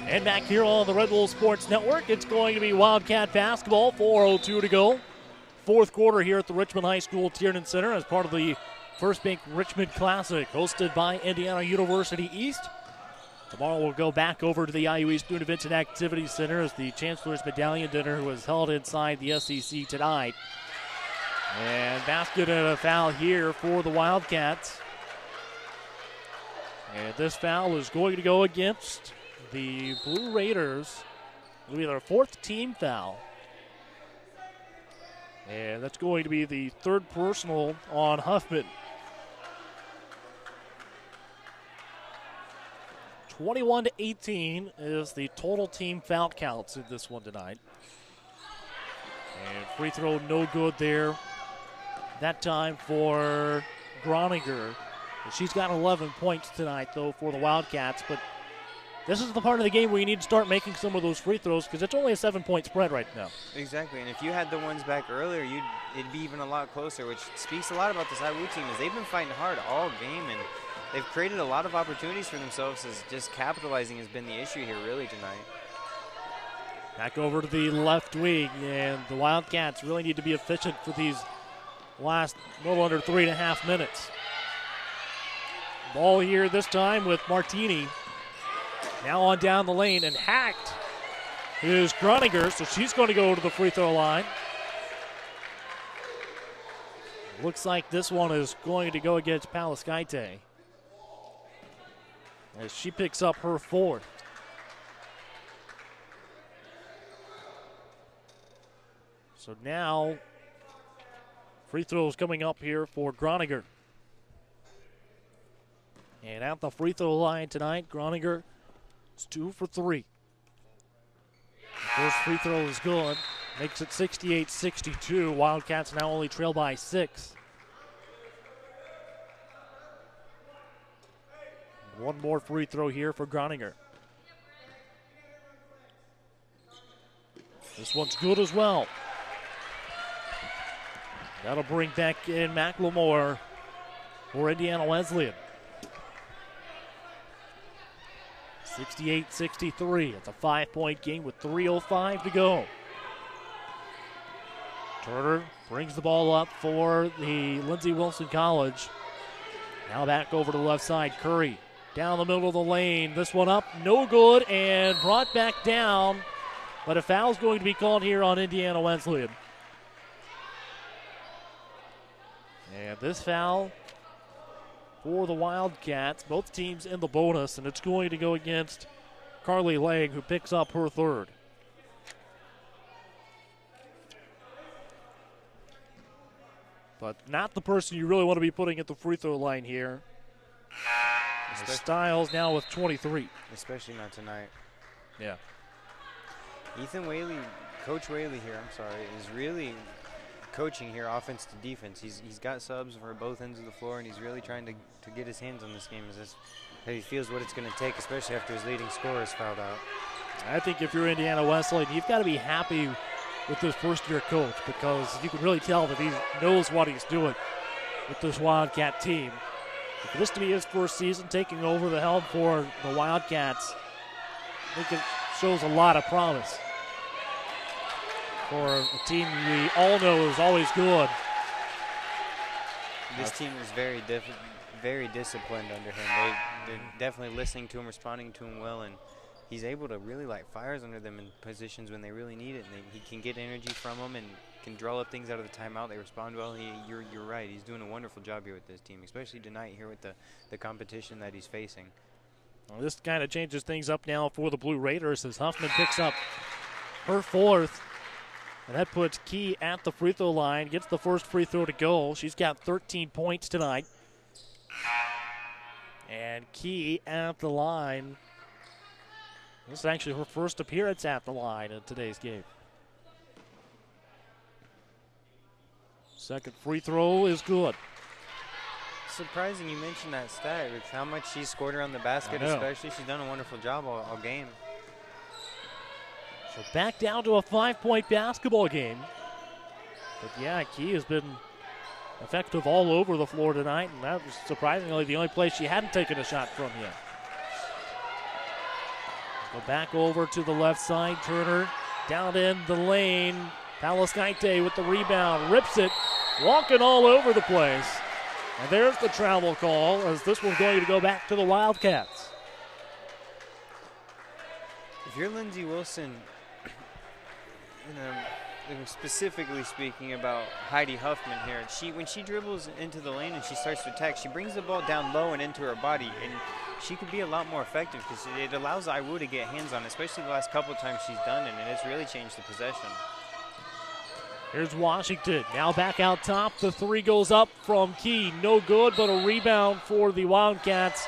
And back here on the Red Bull Sports Network, it's going to be Wildcat basketball, 4:02 to go. Fourth quarter here at the Richmond High School Tiernan Center as part of the First Bank Richmond Classic, hosted by Indiana University East. Tomorrow we'll go back over to the IUE Student Events and Activities Center as the Chancellor's Medallion Dinner was held inside the SEC tonight. And basket and a foul here for the Wildcats. And this foul is going to go against the Blue Raiders. It'll be their 4th team foul. And that's going to be the 3rd personal on Huffman. 21-18 is the total team foul counts in this one tonight. And free throw no good there. That time for Groninger. She's got 11 points tonight, though, for the Wildcats. But this is the part of the game where you need to start making some of those free throws because it's only a 7-point spread right now. Exactly, and if you had the ones back earlier, it'd be even a lot closer, which speaks a lot about this IUE team, as they've been fighting hard all game, and they've created a lot of opportunities for themselves, as just capitalizing has been the issue here really tonight. Back over to the left wing, and the Wildcats really need to be efficient for these last little under 3.5 minutes. Ball here this time with Martini. Now on down the lane, and hacked is Groninger, so she's going to go to the free throw line. Looks like this one is going to go against Palascaite as she picks up her 4th. So now Free throws coming up here for Groninger. And at the free throw line tonight, Groninger is 2 for 3. The first free throw is good. Makes it 68-62. Wildcats now only trail by 6. One more free throw here for Groninger. This one's good as well. That'll bring back in McLemore for Indiana Wesleyan. 68-63. It's a 5-point game with 3:05 to go. Turner brings the ball up for the Lindsey Wilson College. Now back over to the left side. Curry down the middle of the lane. This one up, no good, and brought back down. But a foul's going to be called here on Indiana Wesleyan. And this foul for the Wildcats, both teams in the bonus, and it's going to go against Carly Lang, who picks up her third. But not the person you really want to be putting at the free throw line here. Styles now with 23. Especially not tonight. Yeah. Ethan Whaley, Coach Whaley here, is really coaching here offense to defense. He's got subs for both ends of the floor, and he's really trying to get his hands on this game as he feels what it's going to take, especially after his leading scorer is fouled out. I think if you're Indiana Wesleyan, you've got to be happy with this first-year coach, because you can really tell that he knows what he's doing with this Wildcat team. For this to be his first season taking over the helm for the Wildcats, I think it shows a lot of promise for a team we all know is always good. This team is very disciplined under him. They're definitely listening to him, responding to him well, and he's able to really light fires under them in positions when they really need it. And he can get energy from them and can draw up things out of the timeout. They respond well. You're right. He's doing a wonderful job here with this team, especially tonight here with the competition that he's facing. Well, this kind of changes things up now for the Blue Raiders as Huffman picks up her fourth. And that puts Key at the free throw line, gets the first free throw to go. She's got 13 points tonight. And Key at the line. This is actually her first appearance at the line in today's game. Second free throw is good. Surprising you mentioned that stat with how much she's scored around the basket, especially. She's done a wonderful job all game. So back down to a 5-point basketball game. But yeah, Key has been effective all over the floor tonight, and that was surprisingly the only place she hadn't taken a shot from yet. Go back over to the left side. Turner down in the lane. Palascaite with the rebound, rips it, walking all over the place. And there's the travel call, as this one's going to go back to the Wildcats. If you're Lindsey Wilson, specifically speaking about Heidi Huffman here, when she dribbles into the lane and she starts to attack, she brings the ball down low and into her body, and she could be a lot more effective because it allows IWU to get hands on it, especially the last couple of times she's done it, and it's really changed the possession. Here's Washington, now back out top. The three goes up from Key, no good, but a rebound for the Wildcats.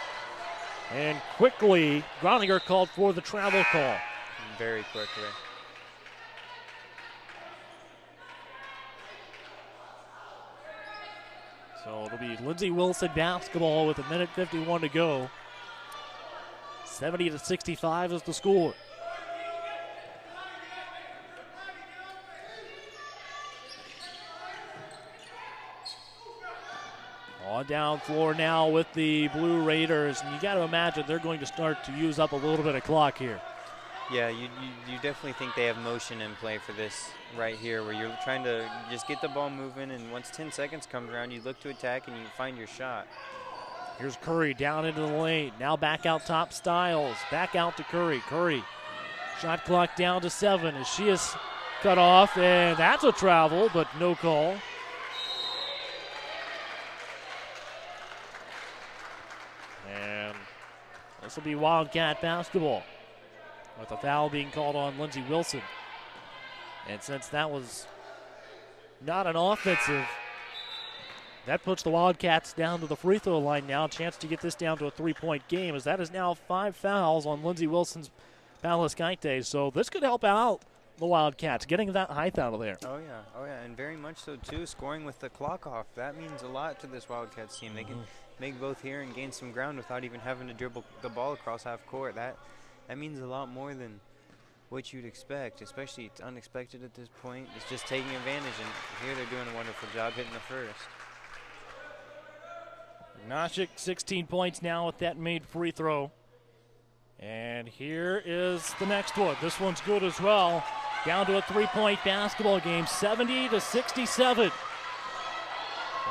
And quickly, Groninger called for the travel call. Very quickly. So it'll be Lindsey Wilson basketball with 1:51 to go. 70-65 is the score. On down floor now with the Blue Raiders, and you got to imagine they're going to start to use up a little bit of clock here. Yeah, you definitely think they have motion in play for this right here, where you're trying to just get the ball moving, and once 10 seconds comes around, you look to attack and you find your shot. Here's Curry down into the lane. Now back out top, Styles. Back out to Curry. Curry, shot clock down to 7 as she is cut off, and that's a travel, but no call. And this will be Wildcat basketball, with a foul being called on Lindsey Wilson. And since that was not an offensive That puts the Wildcats down to the free throw line now. Chance to get this down to a 3-point game, as that is now 5 fouls on Lindsey Wilson's Palaskaite. So this could help out the Wildcats, getting that height out of there. Oh, yeah, and very much so, too. Scoring with the clock off, that means a lot to this Wildcats team. They can make both here and gain some ground without even having to dribble the ball across half court. That means a lot more than what you'd expect, especially it's unexpected at this point. It's just taking advantage, and here they're doing a wonderful job hitting the first. Nashik, 16 points now with that made free throw. And here is the next one. This one's good as well. Down to a 3-point basketball game, 70-67. The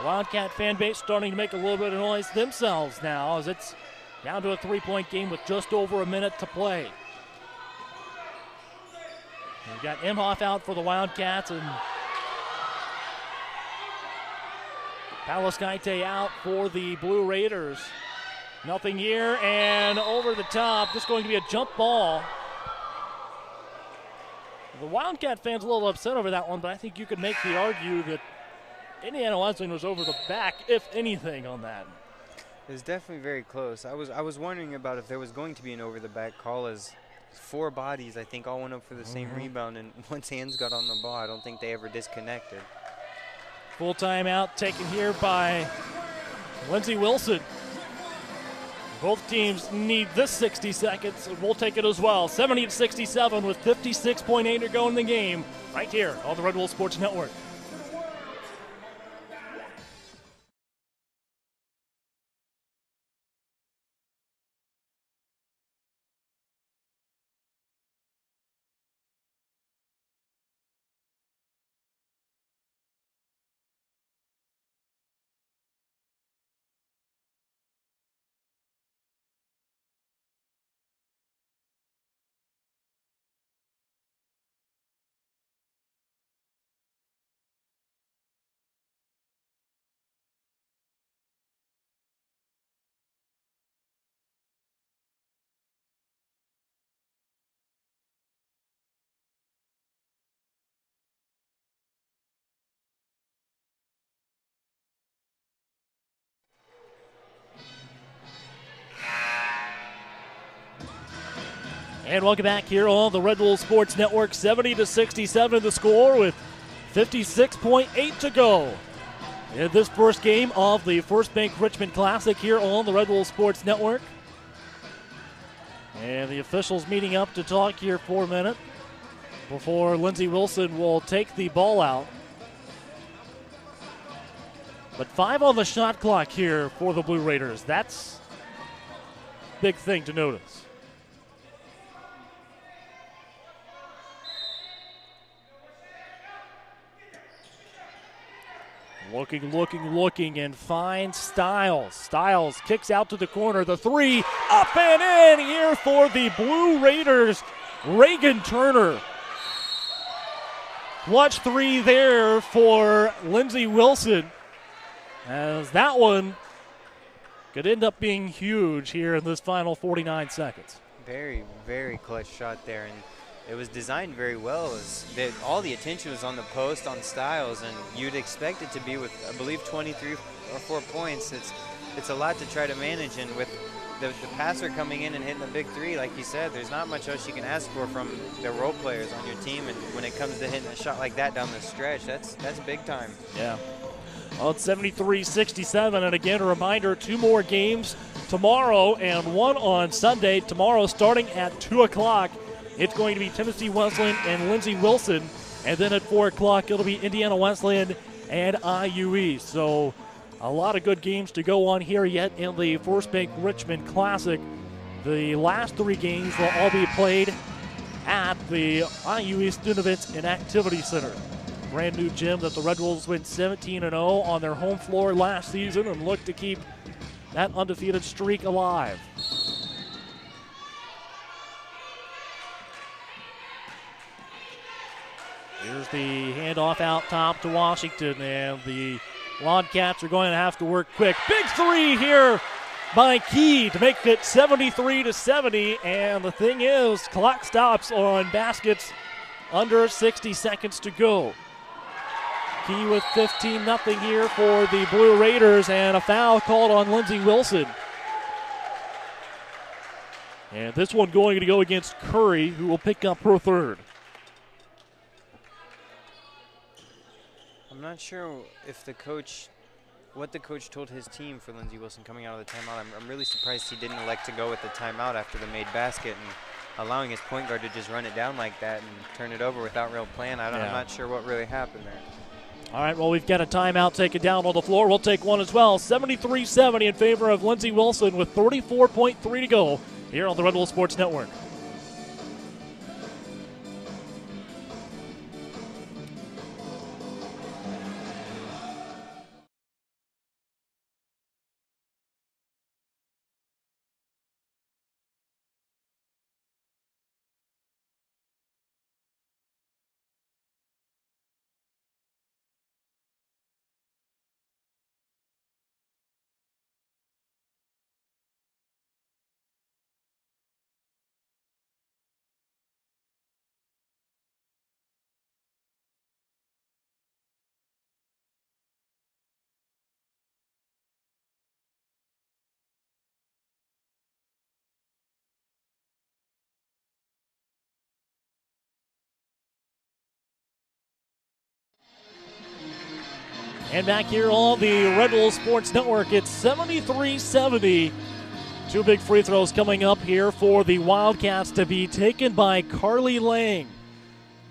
Wildcat fan base starting to make a little bit of noise themselves now, as it's down to a 3-point game with just over a minute to play. We've got Imhoff out for the Wildcats, and Palaskaite out for the Blue Raiders. Nothing here, and over the top, just going to be a jump ball. The Wildcat fans a little upset over that one, but I think you could make the argument that Indiana Wesleyan was over the back, if anything, on that. It was definitely very close. I was wondering about if there was going to be an over-the-back call, as 4 bodies, I think, all went up for the same rebound, and once hands got on the ball, I don't think they ever disconnected. Full timeout taken here by Lindsey Wilson. Both teams need this 60 seconds, and we'll take it as well. 70-67 with 56.8 to go in the game, right here on the Red Wolf Sports Network. And welcome back here on the Red Wolf Sports Network. 70-67 the score with 56.8 to go in this first game of the First Bank Richmond Classic here on the Red Wolf Sports Network. And the officials meeting up to talk here for a minute before Lindsey Wilson will take the ball out. But 5 on the shot clock here for the Blue Raiders. That's a big thing to notice. Looking, and finds Styles. Styles kicks out to the corner. The 3 up and in here for the Blue Raiders. Reagan Turner. Clutch 3 there for Lindsey Wilson, as that one could end up being huge here in this final 49 seconds. Very, very clutch shot there, and it was designed very well. All the attention was on the post on Styles, and you'd expect it to be with, I believe, 23 or 4 points. It's a lot to try to manage, and with the passer coming in and hitting the big 3, like you said, there's not much else you can ask for from the role players on your team, and when it comes to hitting a shot like that down the stretch, that's big time. Yeah. Well, it's 73-67, and again, a reminder, 2 more games tomorrow and 1 on Sunday. Tomorrow starting at 2 o'clock. It's going to be Tennessee Wesleyan and Lindsey Wilson. And then at 4 o'clock, it'll be Indiana Wesleyan and IUE. So a lot of good games to go on here yet in the First Bank Richmond Classic. The last 3 games will all be played at the IUE Student Events and Activity Center. Brand new gym that the Red Wolves went 17-0 on their home floor last season and look to keep that undefeated streak alive. Here's the handoff out top to Washington, and the Wildcats are going to have to work quick. Big 3 here by Key to make it 73-70, and the thing is, clock stops on baskets under 60 seconds to go. Key with 15-0 here for the Blue Raiders, and a foul called on Lindsey Wilson. And this one going to go against Curry, who will pick up her third. I'm not sure if what the coach told his team for Lindsey Wilson coming out of the timeout. I'm really surprised he didn't elect to go with the timeout after the made basket and allowing his point guard to just run it down like that and turn it over without real plan. I'm not sure what really happened there. All right, well, we've got a timeout taken down on the floor. We'll take one as well. 73-70 in favor of Lindsey Wilson with 34.3 to go here on the Red Bull Sports Network. And back here on the Red Bull Sports Network, it's 73-70. Two big free throws coming up here for the Wildcats to be taken by Carly Lang.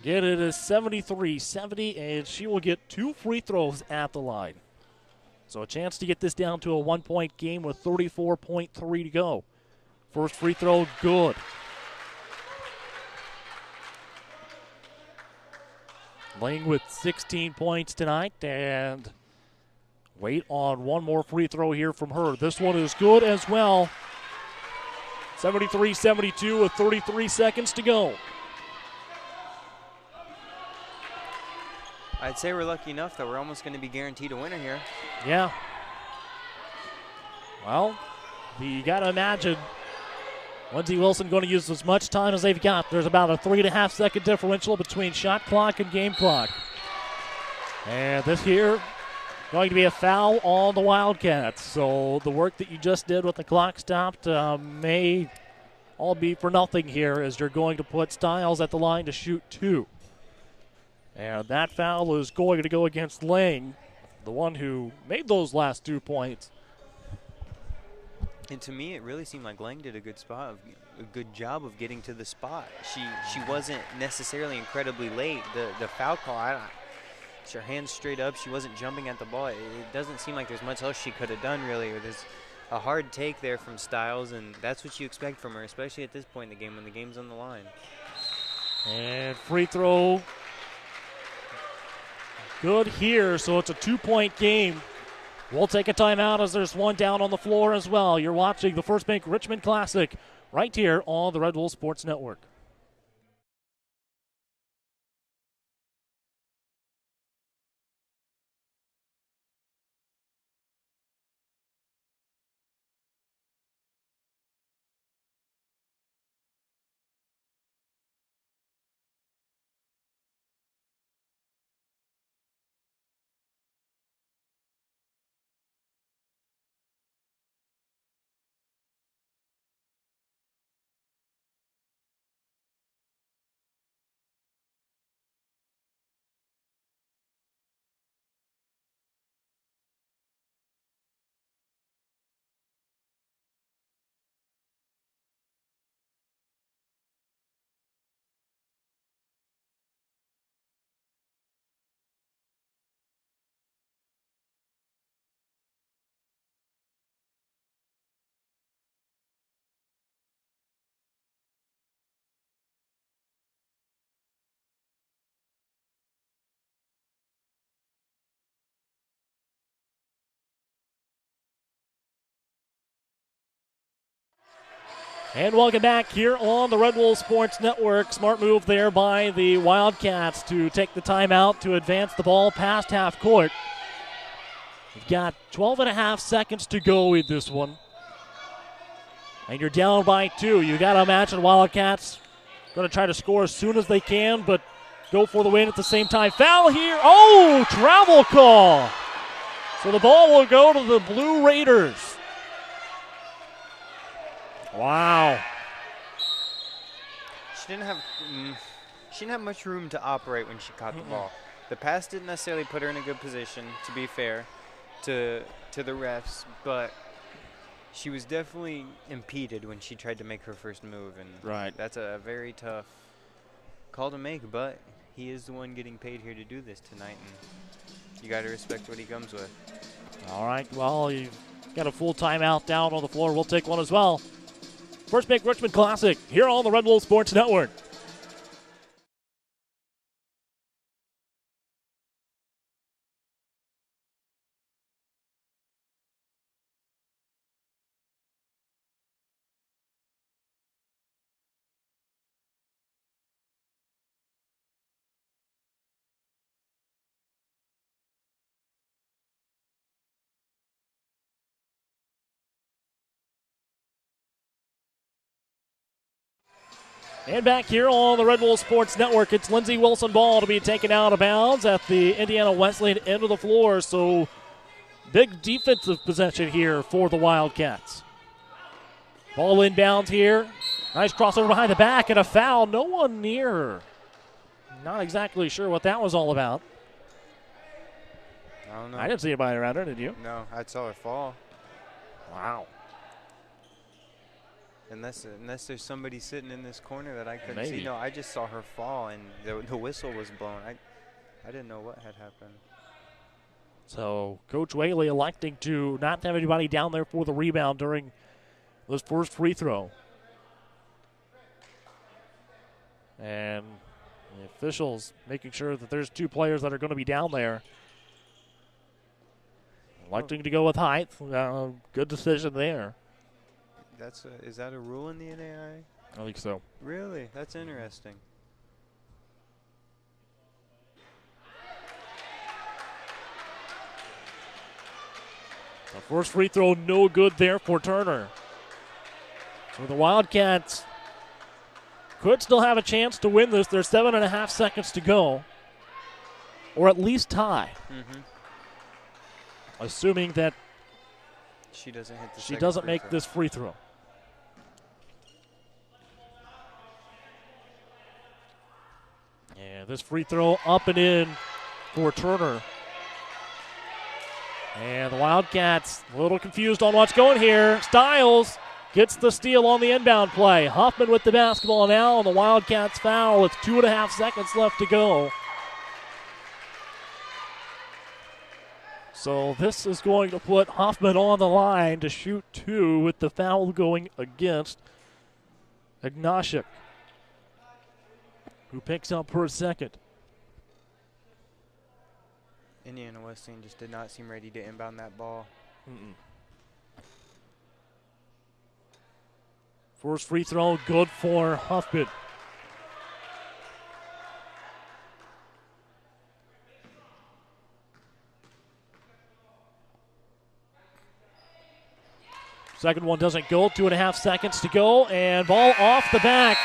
Get it is 73-70, and she will get 2 free throws at the line. So a chance to get this down to a 1-point game with 34.3 to go. First free throw, good. Lang with 16 points tonight, and wait on one more free throw here from her. This one is good as well. 73-72 with 33 seconds to go. I'd say we're lucky enough that we're almost going to be guaranteed a winner here. Yeah. Well, you got to imagine Lindsey Wilson going to use as much time as they've got. There's about a 3.5 second differential between shot clock and game clock. And this here going to be a foul on the Wildcats. So the work that you just did with the clock stopped may all be for nothing here, as you're going to put Stiles at the line to shoot 2. And that foul is going to go against Lang, the one who made those last 2 points. And to me, it really seemed like Lang did a good job of getting to the spot. She wasn't necessarily incredibly late. The foul call, her hands straight up. She wasn't jumping at the ball. It doesn't seem like there's much else she could have done, really. There's a hard take there from Stiles, and that's what you expect from her, especially at this point in the game when the game's on the line. And free throw good here, so it's a 2-point game. We'll take a timeout as there's one down on the floor as well. You're watching the First Bank Richmond Classic right here on the Red Bull Sports Network. And welcome back here on the Red Bull Sports Network. Smart move there by the Wildcats to take the timeout to advance the ball past half court. You've got 12.5 seconds to go in this one. And you're down by 2. You got to imagine Wildcats going to try to score as soon as they can, but go for the win at the same time. Foul here. Oh, travel call. So the ball will go to the Blue Raiders. Wow. She didn't have much room to operate when she caught the ball. The pass didn't necessarily put her in a good position, to be fair to the refs, but she was definitely impeded when she tried to make her first move, and that's a very tough call to make, but he is the one getting paid here to do this tonight, and you got to respect what he comes with. All right, well, you've got a full timeout down on the floor. We'll take one as well. First Bank Richmond Classic here on the Red Wolf Sports Network. And back here on the Red Bull Sports Network, it's Lindsey Wilson ball to be taken out of bounds at the Indiana Wesleyan end of the floor. So big defensive possession here for the Wildcats. Ball inbounds here. Nice crossover behind the back and a foul. No one near. Not exactly sure what that was all about. I don't know. I didn't see anybody around her, did you? No, I saw her fall. Wow. Unless there's somebody sitting in this corner that I couldn't Maybe. see. No, I just saw her fall, and the whistle was blown. I didn't know what had happened. So Coach Whaley electing to not have anybody down there for the rebound during this first free throw. And the officials making sure that there's two players that are going to be down there. Electing to go with height. Good decision there. Is that a rule in the NAIA? I think so. Really? That's interesting. The first free throw, no good there for Turner. So the Wildcats could still have a chance to win this. There's 7.5 seconds to go, or at least tie. Assuming that she doesn't hit the she doesn't make this free throw. And this free throw up and in for Turner. And the Wildcats a little confused on what's going here. Stiles gets the steal on the inbound play. Huffman with the basketball now, and the Wildcats foul with 2.5 seconds left to go. So this is going to put Huffman on the line to shoot two with the foul going against Ignashik, who picks up her second. Indiana Wesleyan just did not seem ready to inbound that ball. First free throw, good for Huffman. Second one doesn't go. 2.5 seconds to go, and ball off the back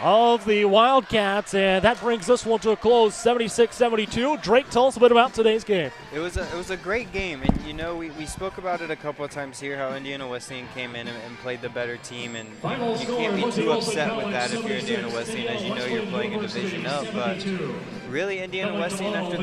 of the Wildcats, and that brings this one to a close, 76-72. Drake, tell us a bit about today's game. It was a great game, and you know we spoke about it a couple of times here, how Indiana Wesleyan came in and played the better team, and you can't be too upset with that if you're Indiana Wesleyan, as you know you're playing a division up. But really, Indiana Wesleyan, after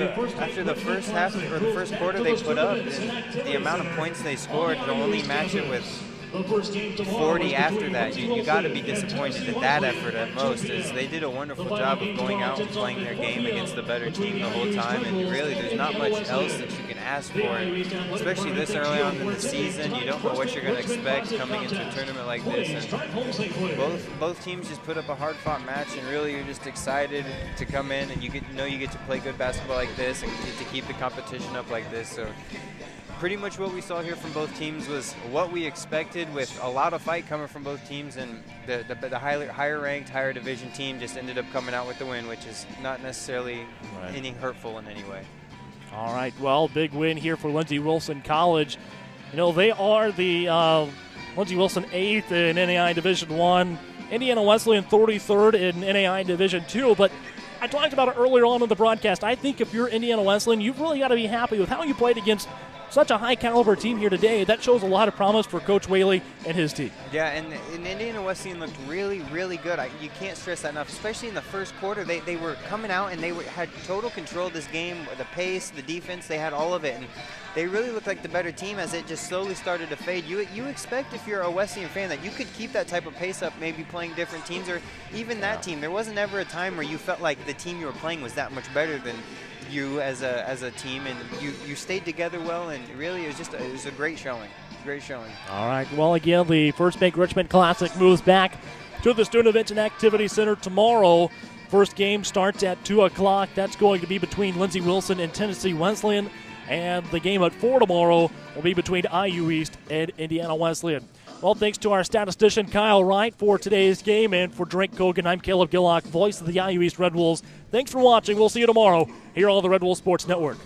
the first half or the first quarter they put up, and the amount of points they scored, to only match it with 40 after that, you got to be disappointed at that effort at most, as they did a wonderful job of going out and playing their game against the better team the whole time, and really there's not much else that you can ask for, especially this early on in the season. You don't know what you're going to expect coming into a tournament like this, and both teams just put up a hard-fought match, and really you're just excited to come in and you get to play good basketball like this and to keep the competition up like this. So pretty much what we saw here from both teams was what we expected, with a lot of fight coming from both teams, and the higher ranked, higher division team just ended up coming out with the win, which is not necessarily any hurtful in any way. All right, well, big win here for Lindsey Wilson College. You know, they are the Lindsey Wilson 8th in NAIA Division I, Indiana Wesleyan 33rd in NAIA Division II, but I talked about it earlier on in the broadcast. I think if you're Indiana Wesleyan, you've really got to be happy with how you played against such a high-caliber team here today. That shows a lot of promise for Coach Whaley and his team. Yeah, and Indiana Wesleyan looked really, really good. You can't stress that enough, especially in the first quarter. They were coming out and had total control of this game, the pace, the defense. They had all of it, and they really looked like the better team as it just slowly started to fade. You expect, if you're a Wesleyan fan, that you could keep that type of pace up, maybe playing different teams or even that team. There wasn't ever a time where you felt like the team you were playing was that much better than you as a team, and you stayed together well, and really it was a great showing. Great showing. All right. Well, again, the First Bank Richmond Classic moves back to the Student Events and Activity Center tomorrow. First game starts at 2 o'clock. That's going to be between Lindsey Wilson and Tennessee Wesleyan. And the game at 4 tomorrow will be between IU East and Indiana Wesleyan. Well, thanks to our statistician Kyle Wright for today's game, and for Drake Kogan, I'm Caleb Gillock, voice of the IU East Red Wolves. Thanks for watching. We'll see you tomorrow here on the Red Wolves Sports Network.